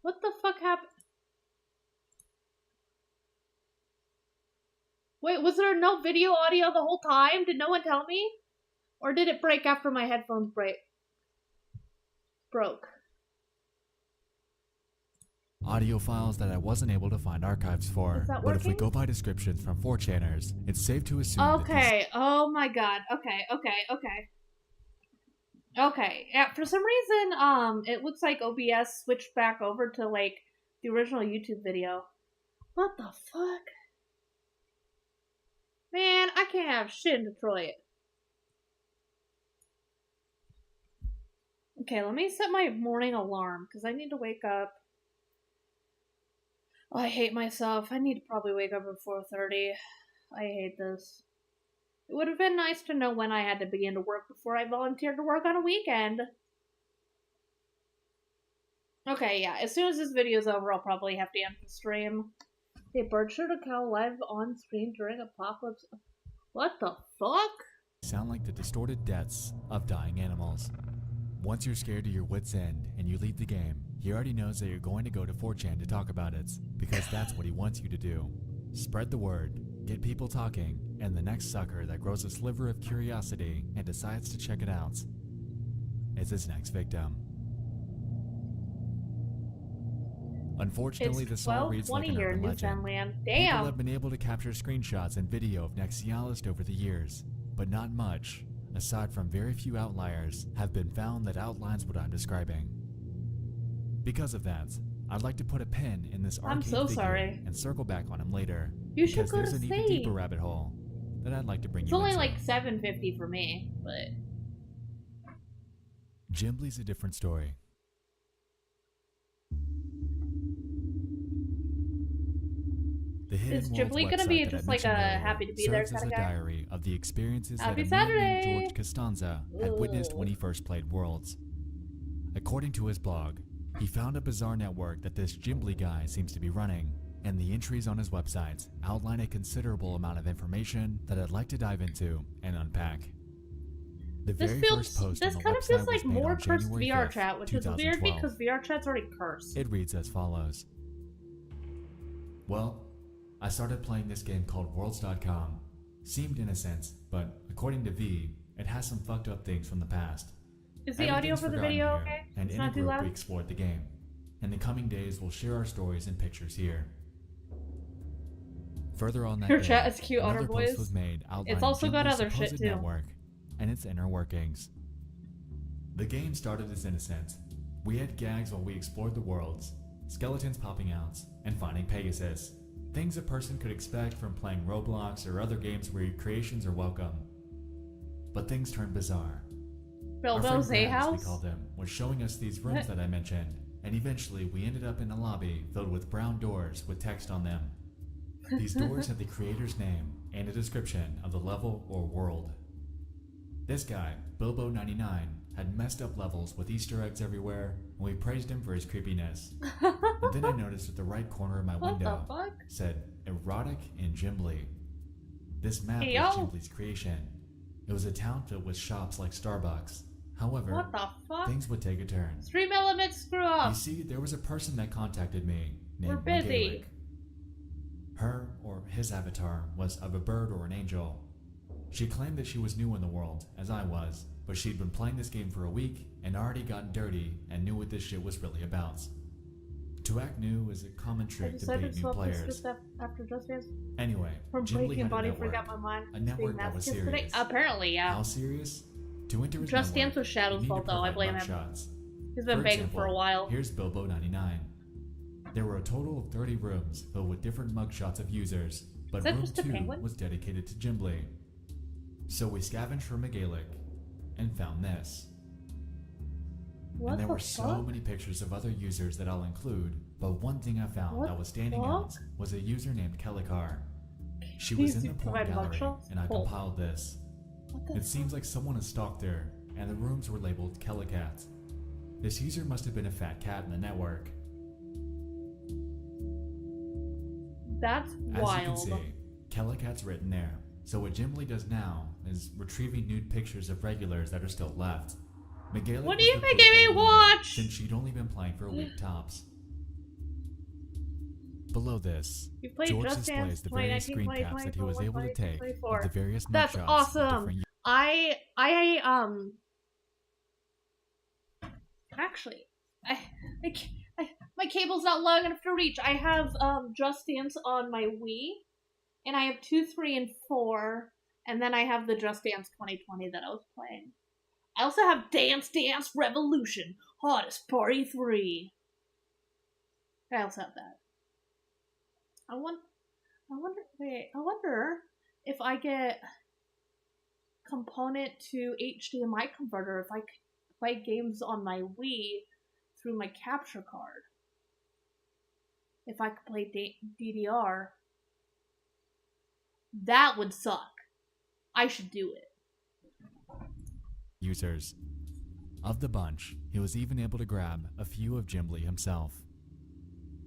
What the fuck happened? Wait, was there no video audio the whole time? Did no one tell me? Or did it break after my headphones broke? Audio files that I wasn't able to find archives for. Is that but if we working? go by descriptions from 4chaners, it's safe to assume Okay, oh my god. Okay. Okay, yeah, for some reason, it looks like OBS switched back over to, like, the original YouTube video. What the fuck? Man, I can't have shit in Detroit. Okay, let me set my morning alarm, because I need to wake up. Oh, I hate myself. I need to probably wake up at 4:30. I hate this. It would have been nice to know when I had to begin to work before I volunteered to work on a weekend. Okay, yeah, as soon as this video's over, I'll probably have to end the stream. They butchered a cow live on screen during Apocalypse. What the fuck? Sound like the distorted deaths of dying animals. Once you're scared to your wits' end and you leave the game, he already knows that you're going to go to 4chan to talk about it, because that's what he wants you to do. Spread the word, get people talking, and the next sucker that grows a sliver of curiosity and decides to check it out is his next victim. Unfortunately, this all reads like an urban legend. Damn. People have been able to capture screenshots and video of Nexialist over the years, but not much, aside from very few outliers, have been found that outlines what I'm describing. Because of that, I'd like to put a pin in this arcade figure and circle back on him later. You should because go there's to an even sleep. deeper rabbit hole that I'd like to bring It's you only into. like $7.50 for me, but Gimbly's a different story. The is Hidden Worlds Ghibli gonna website be that just I like a mentioned earlier happy to be there serves as kind a of guy? diary of the experiences Happy that a man named Saturday! George Costanza had witnessed when he first played Worlds. According to his blog, he found a bizarre network that this Gimbly guy seems to be running, and the entries on his website outline a considerable amount of information that I'd like to dive into and unpack. The very first post on the kind of website feels was like made more on cursed January VR 5th, chat, which is weird 2012. because VR chat's already cursed. It reads as follows. Well, I started playing this game called Worlds.com. Seemed innocent, but according to V, it has some fucked up things from the past. Is the audio Everything's for the forgotten video here, okay? And It's in a not too group loud? we explored the game. In the coming days, we'll share our stories and pictures here. Further on that Your day, chat is cute, another Otter post Boys. was made outlining It's also got Gimbly's other shit supposed too. network and its inner workings. The game started as innocent. We had gags while we explored the worlds, skeletons popping out, and finding Pegasus. Things a person could expect from playing Roblox or other games where your creations are welcome. But things turned bizarre. Our Bilbo's friend A Grabs, we house? called him, was showing us these rooms that I mentioned, and eventually we ended up in a lobby filled with brown doors with text on them. These doors had the creator's name and a description of the level or world. This guy, Bilbo99, had messed up levels with Easter eggs everywhere, and we praised him for his creepiness. And then I noticed at the right corner of my What the window fuck? said Erotic in Gimbly. This map Hey, was yo. Gimbly's creation. It was a town filled with shops like Starbucks. However, What the fuck? things would take a turn. Stream elements screw up. You see, there was a person that contacted me named We're busy. Megalic. Her, or his avatar, was of a bird or an angel. She claimed that she was new in the world, as I was, but she'd been playing this game for a week and already gotten dirty and knew what this shit was really about. To act new is a common I trick to decided bait to new swap this players. just after Just Dance. Anyway, From Gimbly Breaking had a Body network. forgot my mind. A network that was serious. Apparently, yeah. How serious? To enter his Just network, Dance was Shadow's you need to fault, though. I provide blame him. mugshots. He's been For begging example, for a while. Here's Bilbo99. There were a total of 30 rooms filled with different mugshots of users, but Is that room just a 2 penguin? was dedicated to Gimbly. So we scavenged for Megalic and found this. What And there the were so fuck? many pictures of other users that I'll include, but one thing I found What that was standing the out was a user named Kelikar. She These was in the porn provide gallery, mugshots? and I Cool. compiled this. What the It seems like someone has stalked there, and the rooms were labeled Kelicat. This user must have been a fat cat in the network. That's As wild. you can see, Kelikat's written there. So what Gimbly does now is retrieving nude pictures of regulars that are still left. Megalic What was do you the think proof I that may we needed, watch? Since she'd only been playing for a week tops. Below this, You played George Just displays Dance the various 2019, screen caps that he was able to take 2024. of the various That's mugshots of awesome. different Actually, my cable's not long enough to reach. I have Just Dance on my Wii, and I have 2, 3, and 4, and then I have the Just Dance 2020 that I was playing. I also have Dance Dance Revolution, Hottest Party 3. I also have that. I wonder if I get component to HDMI converter if I could play games on my Wii through my capture card. If I could play DDR, that would suck. I should do it. Users. Of the bunch, he was even able to grab a few of Jimbly himself.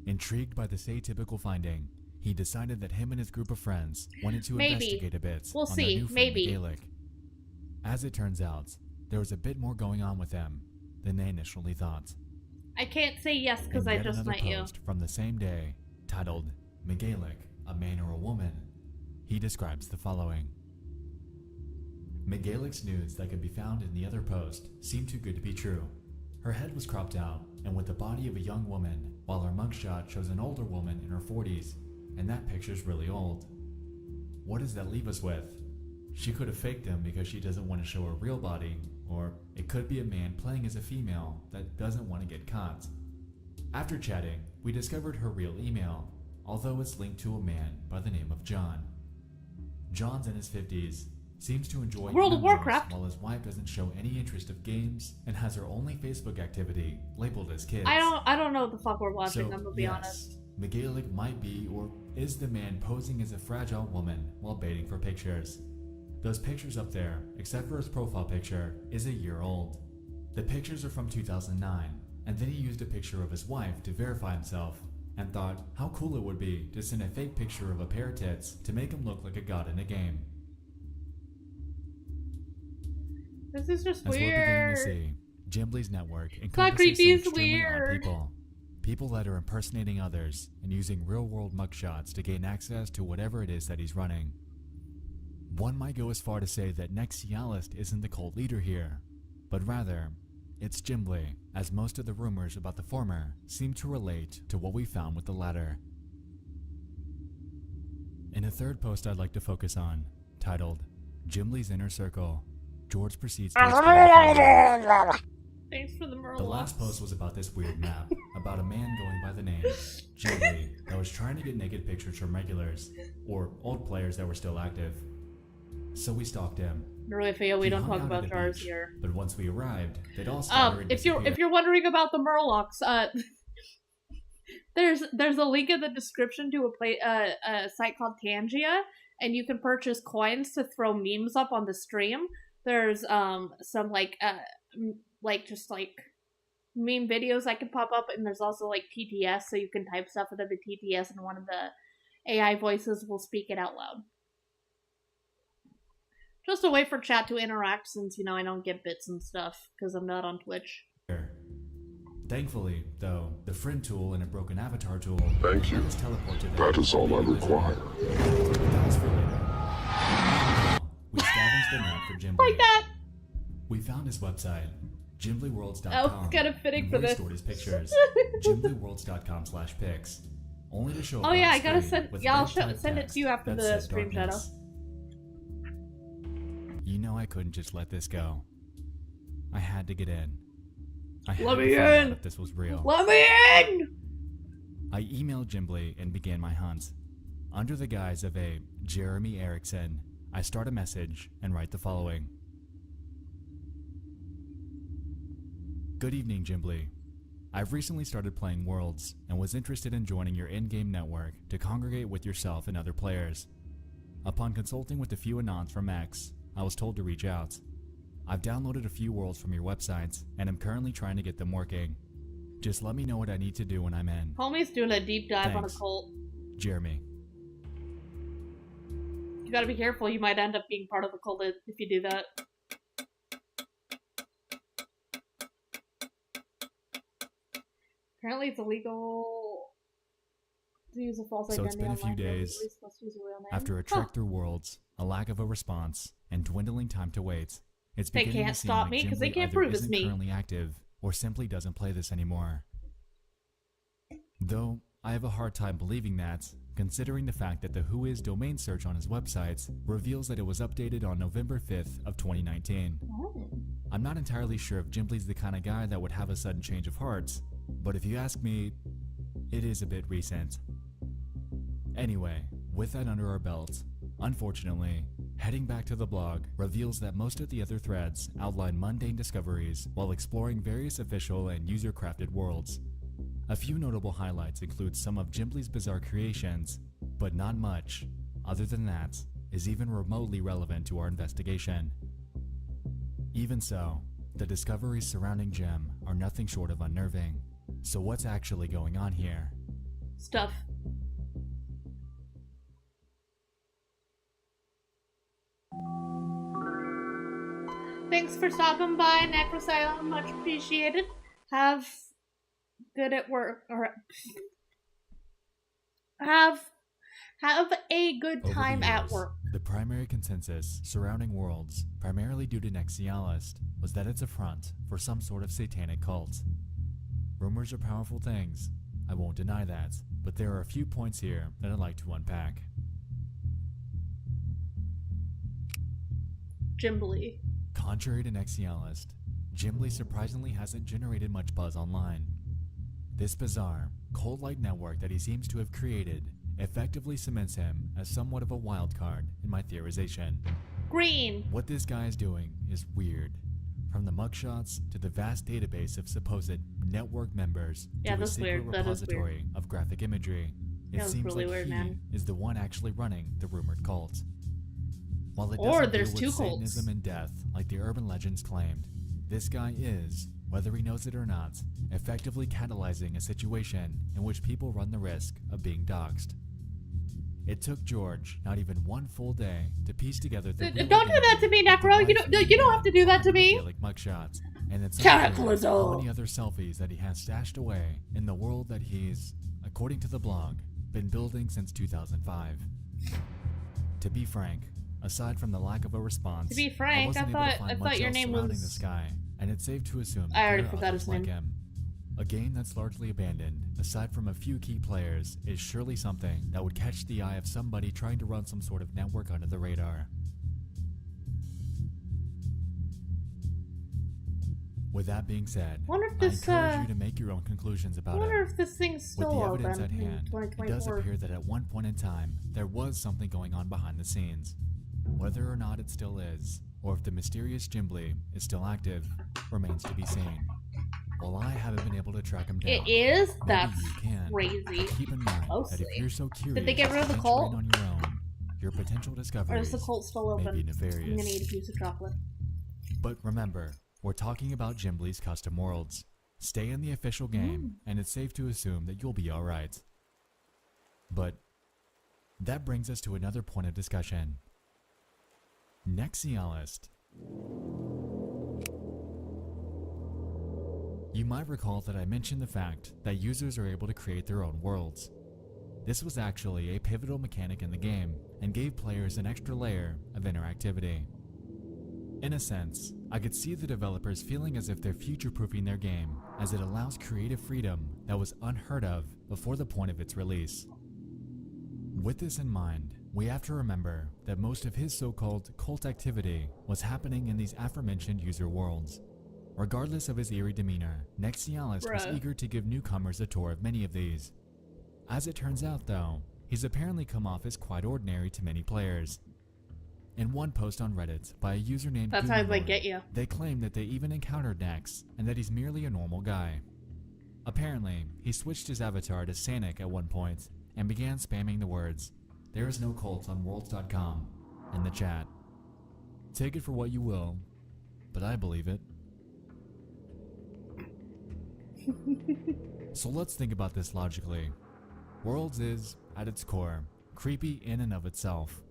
Intrigued by this atypical finding, he decided that him and his group of friends wanted to investigate a bit We'll on see. their new friend Maybe. Gaelic. As it turns out, there was a bit more going on with them than they initially thought. I can't say yes because I just met you. Post from the same day, titled "Megalic, a man or a woman," he describes the following. Megalic's nudes that could be found in the other post seemed too good to be true. Her head was cropped out and with the body of a young woman, while her mugshot shows an older woman in her 40s, and that picture's really old. What does that leave us with? She could have faked him because she doesn't want to show her real body, or it could be a man playing as a female that doesn't want to get caught. After chatting, we discovered her real email, although it's linked to a man by the name of John. John's in his 50s, seems to enjoy World of MMOs Warcraft, while his wife doesn't show any interest of games and has her only Facebook activity labeled as kids. I don't know what the fuck we're watching, So, I'm gonna be yes, honest. Megalic might be or is the man posing as a fragile woman while baiting for pictures. Those pictures up there, except for his profile picture, is a year old. The pictures are from 2009, and then he used a picture of his wife to verify himself, and thought how cool it would be to send a fake picture of a pair of tits to make him look like a god in a game. This is just As we're beginning weird. to see, Jimbly's network Not encompasses creepy, some it's extremely odd weird. people that are impersonating others and using real-world mugshots to gain access to whatever it is that he's running. One might go as far to say that Nexialist isn't the cult leader here, but rather, it's Jimbly, as most of the rumors about the former seem to relate to what we found with the latter. In a third post I'd like to focus on, titled, Jimbly's Inner Circle, George proceeds to explain the following. Thanks for the Murlocs. The last post was about this weird map, about a man going by the name Jimbly that was trying to get naked pictures from regulars, or old players that were still active. So we stalked him. Really, Theo, we He don't hung talk out at about the jars beach, here. But once we arrived, they'd all scatter and If you're disappear. wondering about the Murlocs, there's a link in the description to a site called Tangia, and you can purchase coins to throw memes up on the stream. There's some just meme videos that can pop up, and there's also like TTS, so you can type stuff into the TTS, and one of the AI voices will speak it out loud. Just a way for chat to interact, since I don't get bits and stuff because I'm not on Twitch. Thankfully, though, the friend tool and a broken avatar tool Thank you. let us teleport to them. That is all I require. That was for later. We scavenged the map for Jimbly. Like that! We found his website, jimblyworlds.com. Oh, it's kind of fitting and for where he this. stored his pictures, jimblyworlds.com/pics. Only to show up Oh on yeah, the I gotta screen send. with Yeah, I'll red type send it text to you after that the said stream, Shadow. darkness. You know I couldn't just let this go. I had to get in. I had Let to me find out in! if this was real. Let me in! I emailed Jimbly and began my hunt. Under the guise of a Jeremy Erickson, I start a message and write the following. Good evening, Jimbly. I've recently started playing Worlds and was interested in joining your in-game network to congregate with yourself and other players. Upon consulting with a few Anons from X, I was told to reach out. I've downloaded a few worlds from your website and am currently trying to get them working. Just let me know what I need to do when I'm in. Homie's doing a deep dive on a Thanks. cult. Jeremy. You gotta be careful, you might end up being part of the cult if you do that. Apparently it's illegal to use a false So identity it's been a few online. You're days legally supposed to use a real name. After a trek through worlds, a lack of a response, and dwindling time to wait, it's They beginning can't to seem stop like me 'cause they Jimbly can't either prove it's isn't me. currently active or simply doesn't play this anymore. Though I have a hard time believing that, considering the fact that the Whois domain search on his website reveals that it was updated on November 5th of 2019. Oh. I'm not entirely sure if Jimbly's the kind of guy that would have a sudden change of heart, but if you ask me, it is a bit recent. Anyway, with that under our belt, unfortunately, heading back to the blog reveals that most of the other threads outline mundane discoveries while exploring various official and user-crafted worlds. A few notable highlights include some of Jimbly's bizarre creations, but not much. Other than that, is even remotely relevant to our investigation. Even so, the discoveries surrounding Jim are nothing short of unnerving. So what's actually going on here? Stuff. Thanks for stopping by, Necrosylum. Much appreciated. Have good at work, or have a good Over time the at years, work. the primary consensus surrounding Worlds, primarily due to Nexialist, was that it's a front for some sort of satanic cult. Rumors are powerful things, I won't deny that, but there are a few points here that I'd like to unpack. Jimbly. Contrary to Nexialist, Jimbly surprisingly hasn't generated much buzz online. This bizarre, cult-like network that he seems to have created effectively cements him as somewhat of a wild card in my theorization. Green. What this guy is doing is weird. From the mugshots to the vast database of supposed network members Yeah, to a that's secret weird. That is repository of graphic imagery, it That was seems really like weird, he man. is the one actually running the rumored cult. While it Or doesn't there's deal two with cults. Satanism and death like the urban legends claimed, this guy is, whether he knows it or not, effectively catalyzing a situation in which people run the risk of being doxxed. It took George not even one full day to piece together the real Don't do that to me, identity of the Necro. You life don't have to do that to me. Like mugshots, and it's Cataclysm. unclear how many other selfies that he has stashed away in the world that he's, according to the blog, been building since 2005. To be frank, aside from the lack of a response, To be frank, I wasn't able to find much your else name surrounding was- this guy, and it's safe to assume I that already there are forgot others his like name. him. A game that's largely abandoned, aside from a few key players, is surely something that would catch the eye of somebody trying to run some sort of network under the radar. With that being said, Wonder if I this, encourage you to make your own conclusions I about wonder it. if this thing's With still the evidence open at in hand, it does 2024. appear that at one point in time, there was something going on behind the scenes. Whether or not it still is, or if the mysterious Jimbly is still active, remains to be seen. While I haven't been able to track him down, It is? maybe That's you can. crazy. But keep in mind that Mostly. if you're so curious Did they get rid of the to cult? venture in on your own, your potential Or discoveries is the cult still may open? be I'm nefarious. gonna eat a piece of chocolate. But remember, we're talking about Jimbly's custom worlds. Stay in the official game, and it's safe to assume that you'll be alright. But that brings us to another point of discussion. Nexialist. You might recall that I mentioned the fact that users are able to create their own worlds. This was actually a pivotal mechanic in the game, and gave players an extra layer of interactivity. In a sense, I could see the developers feeling as if they're future-proofing their game, as it allows creative freedom that was unheard of before the point of its release. With this in mind, we have to remember that most of his so-called cult activity was happening in these aforementioned user worlds. Regardless of his eerie demeanor, Nexialist was Bruh. eager to give newcomers a tour of many of these. As it turns out though, he's apparently come off as quite ordinary to many players. In one post on Reddit by a user named That's how they Goonlord, get you. they claim that they even encountered Nex, and that he's merely a normal guy. Apparently, he switched his avatar to Sanic at one point, and began spamming the words, "There is no cult on worlds.com," in the chat. Take it for what you will, but I believe it. So let's think about this logically. Worlds is, at its core, creepy in and of itself.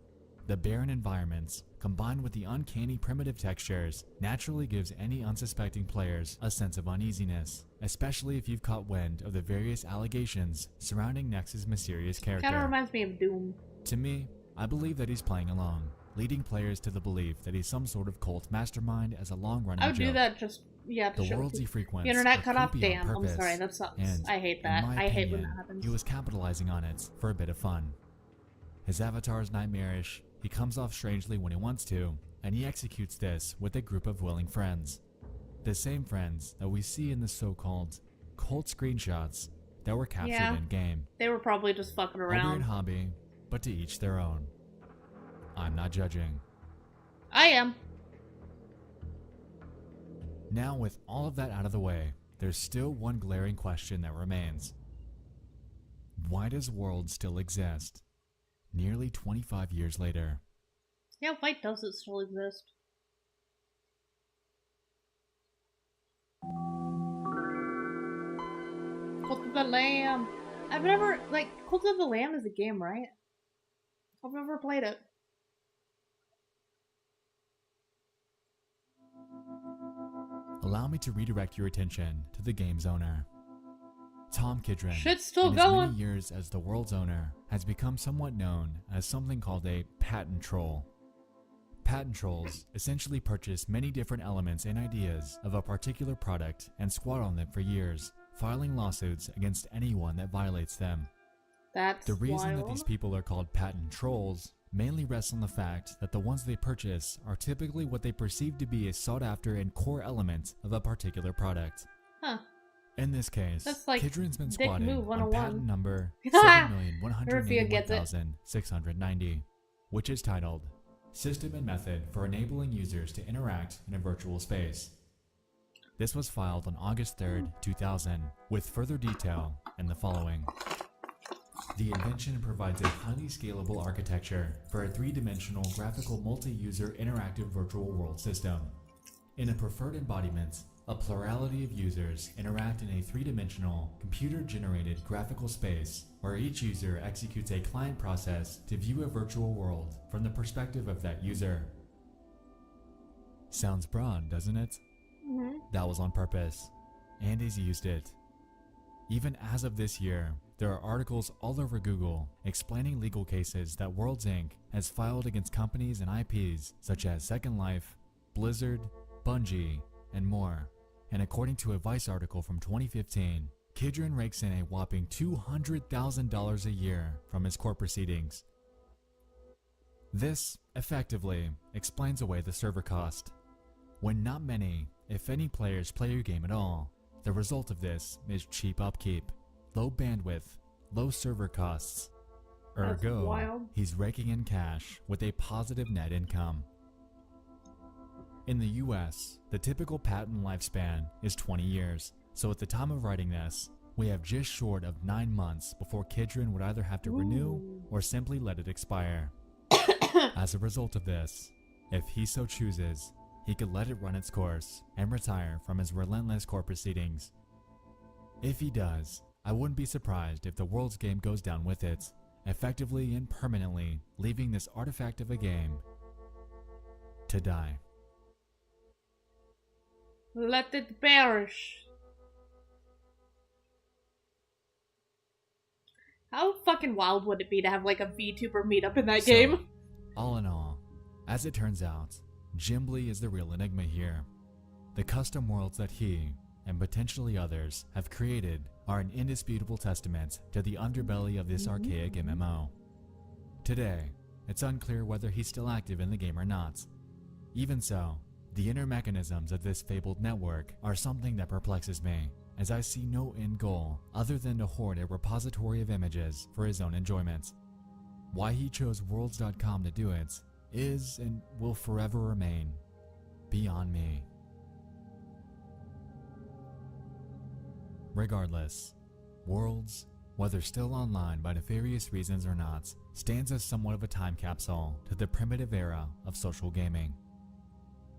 The barren environments, combined with the uncanny primitive textures, naturally gives any unsuspecting players a sense of uneasiness, especially if you've caught wind of the various allegations surrounding Nex's mysterious character. Kinda reminds me of Doom. To me, I believe that he's playing along, leading players to the belief that he's some sort of cult mastermind as a long-running I would joke. do that just, yeah, to The show worlds he the frequents internet are cut off. creepy on Damn, I'm purpose, sorry, that sucks. and, I hate in that. my I hate when opinion, that happens. he was capitalizing on it for a bit of fun. His avatar is nightmarish, he comes off strangely when he wants to, and he executes this with a group of willing friends. The same friends that we see in the so-called cult screenshots that were captured Yeah. in-game. They were probably just fucking A weird around. hobby, but to each their own. I'm not judging. I am. Now, with all of that out of the way, there's still one glaring question that remains. Why does World still exist? Nearly 25 years later. Yeah, why does it still exist? Cult of the Lamb. I've never, like, Cult of the Lamb is a game, right? I've never played it. Allow me to redirect your attention to the game's owner. Tom Kidron, Shit's still in his going. many years as the world's owner, has become somewhat known as something called a patent troll. Patent trolls essentially purchase many different elements and ideas of a particular product and squat on them for years, filing lawsuits against anyone that violates them. That's The reason wild. that these people are called patent trolls mainly rests on the fact that the ones they purchase are typically what they perceive to be a sought-after and core element of a particular product. Huh. In this case, That's like Kidron's been Dick squatting Move on 101. patent number Rufia gets it. 7,181,690, which is titled System and Method for Enabling Users to Interact in a Virtual Space. This was filed on August 3rd, 2000, with further detail in the following. The invention provides a highly scalable architecture for a three-dimensional graphical multi-user interactive virtual world system. In a preferred embodiment, a plurality of users interact in a three-dimensional, computer-generated graphical space where each user executes a client process to view a virtual world from the perspective of that user. Sounds broad, doesn't it? Mm-hmm. That was on purpose. Andy's used it. Even as of this year, there are articles all over Google explaining legal cases that Worlds Inc. has filed against companies and IPs such as Second Life, Blizzard, Bungie, and more. And according to a Vice article from 2015, Kidron rakes in a whopping $200,000 a year from his court proceedings. This, effectively, explains away the server cost. When not many, if any players play your game at all, the result of this is cheap upkeep, low bandwidth, low server costs. That's Ergo, wild. he's raking in cash with a positive net income. In the US, the typical patent lifespan is 20 years, so at the time of writing this, we have just short of 9 months before Kidron would either have to renew or simply let it expire. As a result of this, if he so chooses, he could let it run its course and retire from his relentless court proceedings. If he does, I wouldn't be surprised if the world's game goes down with it, effectively and permanently leaving this artifact of a game to die. Let it perish. How fucking wild would it be to have like a VTuber meetup in that game? All in all, as it turns out, Jimbly is the real enigma here. The custom worlds that he, and potentially others, have created are an indisputable testament to the underbelly of this archaic MMO. Today, it's unclear whether he's still active in the game or not. Even so, the inner mechanisms of this fabled network are something that perplexes me, as I see no end goal other than to hoard a repository of images for his own enjoyment. Why he chose Worlds.com to do it is and will forever remain beyond me. Regardless, Worlds, whether still online by nefarious reasons or not, stands as somewhat of a time capsule to the primitive era of social gaming.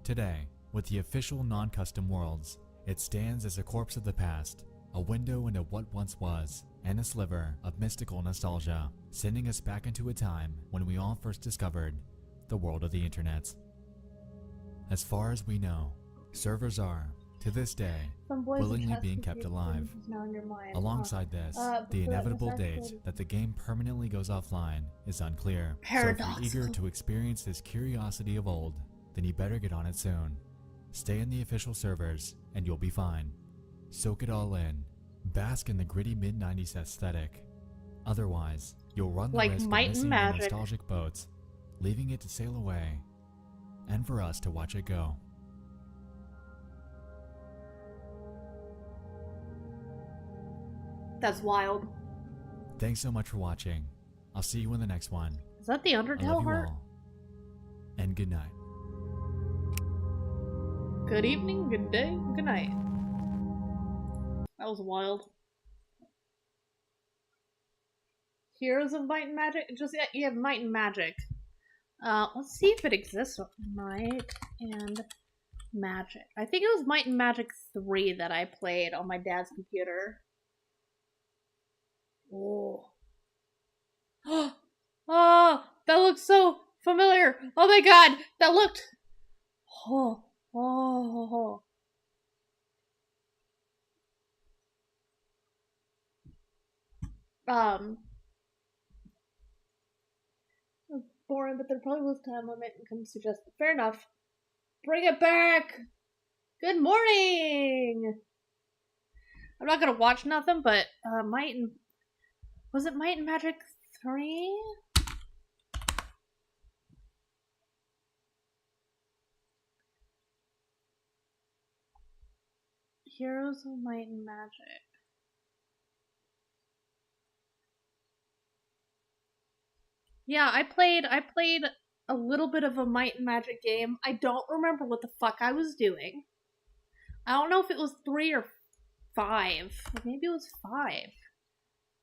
Today, with the official non-custom Worlds, it stands as a corpse of the past, a window into what once was, and a sliver of mystical nostalgia, sending us back into a time when we all first discovered the world of the internet. As far as we know, servers are, to this day, willingly being kept alive. Alongside this, the inevitable date that the game permanently goes offline is unclear. So if you're eager to experience this curiosity of old, then you better get on it soon. Stay in the official servers and you'll be fine. Soak it all in. Bask in the gritty mid-90s aesthetic. Otherwise, you'll run the risk of missing the nostalgic boat, leaving it to sail away, and for us to watch it go. That's wild. Thanks so much for watching. I'll see you in the next one. Is that the I love Undertale you heart? all. And good night. Good evening, good day, good night. That was wild. Heroes of Might and Magic? Just, yeah, you have Might and Magic. Let's see if it exists. Might and Magic. I think it was Might and Magic 3 that I played on my dad's computer. Oh. Oh, that looks so familiar. Oh my god, that looked. Oh, oh, boring, but there probably was time limit and couldn't suggest it. Fair enough. Bring it back. Good morning. I'm not gonna watch nothing, but was it Might and Magic 3? Heroes of Might and Magic. Yeah, I played a little bit of a Might and Magic game. I don't remember what the fuck I was doing. I don't know if it was 3 or 5. Maybe it was 5.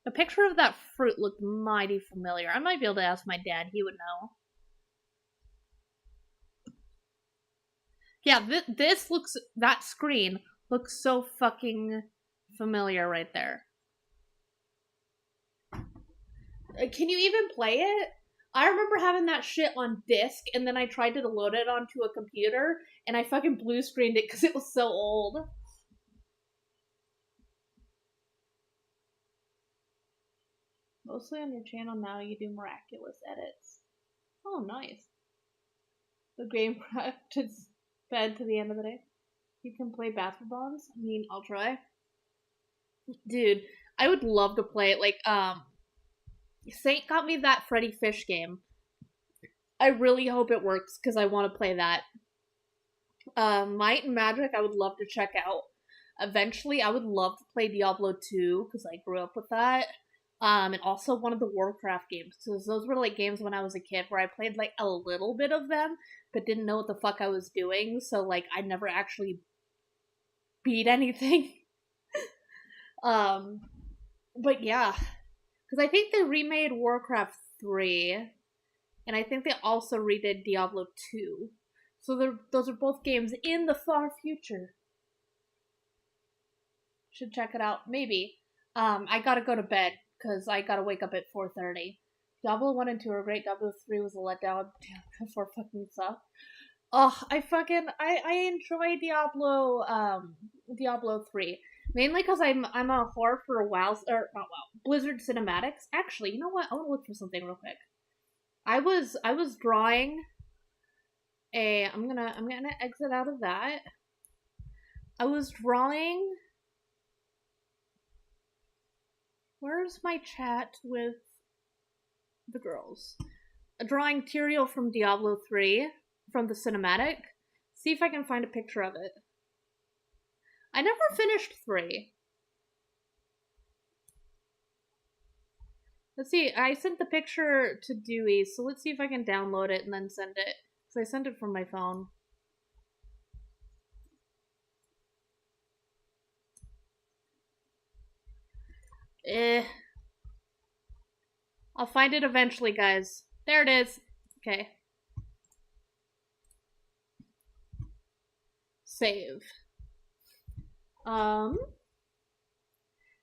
A picture of that fruit looked mighty familiar. I might be able to ask my dad, he would know. Yeah, this looks, that screen looks so fucking familiar right there. Can you even play it? I remember having that shit on disc, and then I tried to load it onto a computer, and I fucking blue screened it because it was so old. Mostly on your channel now, you do miraculous edits. Oh, nice. The game cracked its bed to the end of the day. You can play Bathroom Bonds? I mean, I'll try. Dude, I would love to play it. Like, Saint got me that Freddy Fish game. I really hope it works, because I want to play that. Might and Magic, I would love to check out. Eventually, I would love to play Diablo 2, because I grew up with that. And also one of the Warcraft games. So those were like games when I was a kid where I played like a little bit of them, but didn't know what the fuck I was doing. So like I never actually beat anything. But yeah, because I think they remade Warcraft 3, and I think they also redid Diablo 2. So those are both games in the far future. Should check it out. Maybe. I gotta go to bed, because I gotta wake up at 4:30. Diablo 1 and 2 are great. Diablo 3 was a letdown. Damn, 4 fucking sucked. Oh, I enjoy Diablo 3. Mainly because I'm a whore for a while, or not WoW, Blizzard cinematics. Actually, you know what? I want to look for something real quick. I was drawing I'm gonna exit out of that. I was drawing. Where's my chat with the girls? Drawing Tyrael from Diablo 3 from the cinematic. See if I can find a picture of it. I never finished 3. Let's see, I sent the picture to Dewey, so let's see if I can download it and then send it. Because I sent it from my phone. I'll find it eventually, guys. There it is. Okay. Save.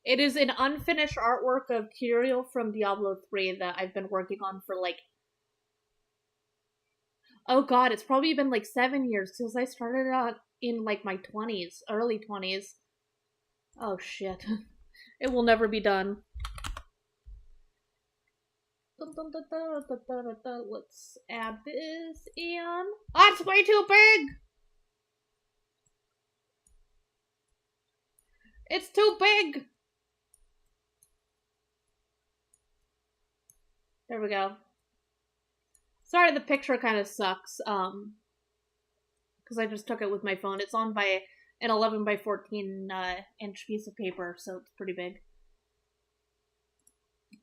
It is an unfinished artwork of Tyrael from Diablo 3 that I've been working on for like... Oh god, it's probably been like 7 years since I started out in like my 20s, early 20s. Oh shit. It will never be done. Let's add this in. Oh, it's way too big! It's too big! There we go. Sorry, the picture kind of sucks, because I just took it with my phone. It's on by an 11 by 14 inch piece of paper, so it's pretty big.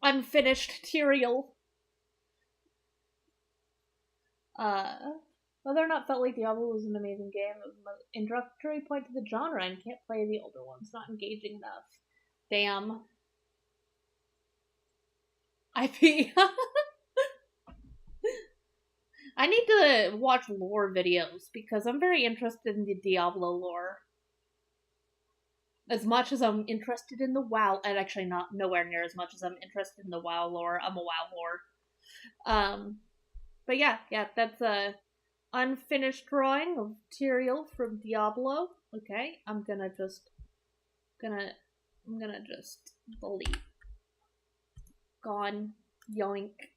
Unfinished Tyrael. Whether or not felt like Diablo was an amazing game, it was an introductory point to the genre and can't play the older ones. Not engaging enough. Damn. IP. I need to watch lore videos because I'm very interested in the Diablo lore. As much as I'm interested in the WoW, and actually not nowhere near as much as I'm interested in the WoW lore. I'm a WoW lore. But yeah, that's a unfinished drawing of Tyrael from Diablo. Okay, I'm gonna just delete. Gone. Yoink.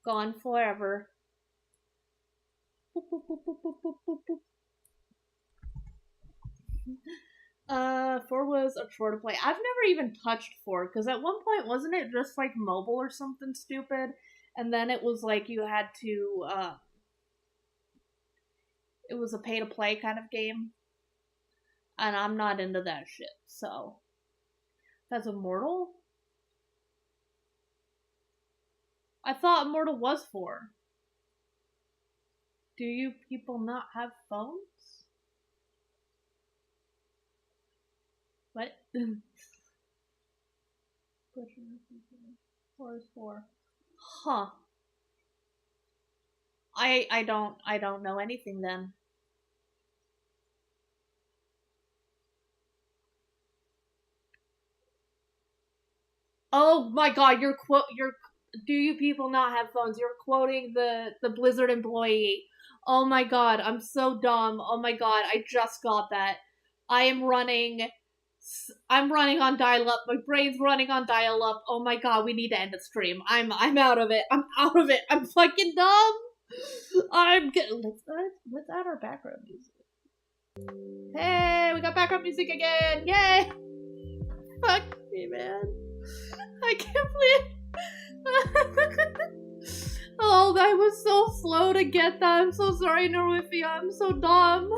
Gone forever. Boop, boop, boop, boop, boop, boop, boop, boop. 4 was a chore to play. I've never even touched 4, because at one point, wasn't it just like mobile or something stupid? And then it was like you had to, it was a pay-to-play kind of game. And I'm not into that shit, so. That's Immortal? I thought Immortal was 4. Do you people not have phones? What? 4 is 4. Huh. I don't know anything then. Oh my god, you're do you people not have phones? You're quoting the Blizzard employee. Oh my god, I'm so dumb. Oh my god, I just got that. I'm running on dial-up. My brain's running on dial-up. Oh my god, we need to end the stream. I'm out of it. I'm out of it. I'm fucking dumb. Let's add our background music. Hey, we got background music again. Yay! Fuck me, man. I can't believe. Oh, I was so slow to get that. I'm so sorry, Norwifia. I'm so dumb.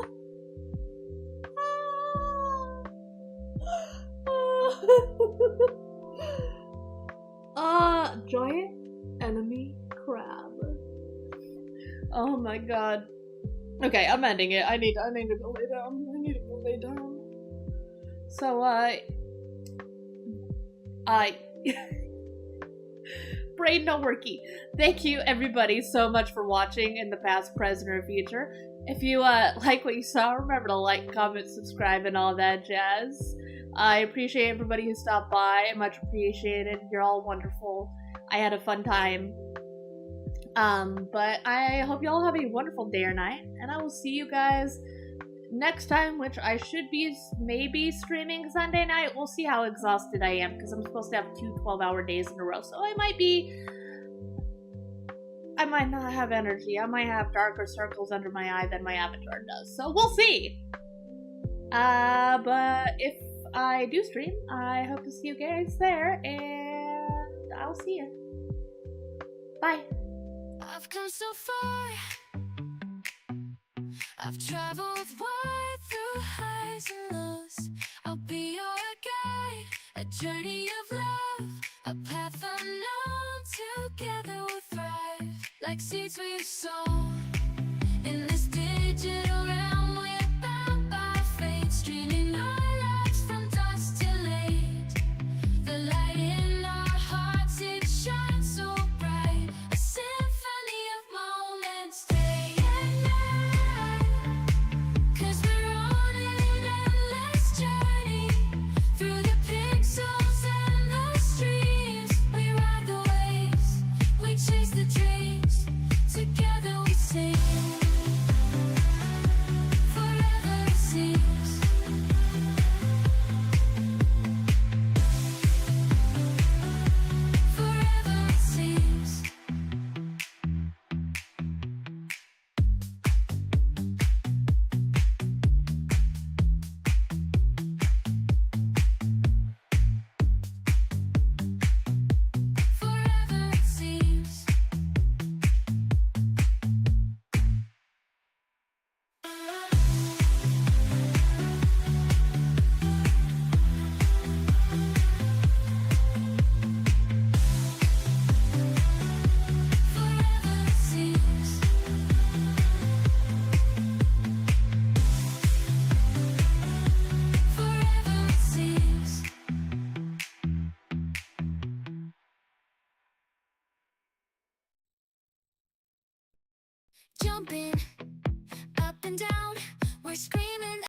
Giant enemy crab. Oh my god. Okay, I'm ending it. I need to go lay down. I need to go lay down. So, brain no worky. Thank you everybody so much for watching in the past, present, or future. If you like what you saw, remember to like, comment, subscribe, and all that jazz. I appreciate everybody who stopped by. Much appreciated. You're all wonderful. I had a fun time. But I hope you all have a wonderful day or night, and I will see you guys next time, which I should be maybe streaming Sunday night. We'll see how exhausted I am, because I'm supposed to have 2 12-hour days in a row, so I might not have energy. I might have darker circles under my eye than my avatar does, so we'll see. But if I do stream, I hope to see you guys there, and I'll see you. Bye. I've come so far. I've traveled wide through highs and lows. I'll be your guide, a journey of love, a path unknown. Together we'll thrive, like seeds we've sown. In this digital realm, we're bound by fate, streaming our lives from dusk till late. The light in our hearts, it shines so bright, a symphony of moments, day and night. 'Cause we're on an endless journey, through the pixels and the streams. We ride the waves, we chase the dreams, together we sing. Forever it seems. jumping up and down, we're screaming.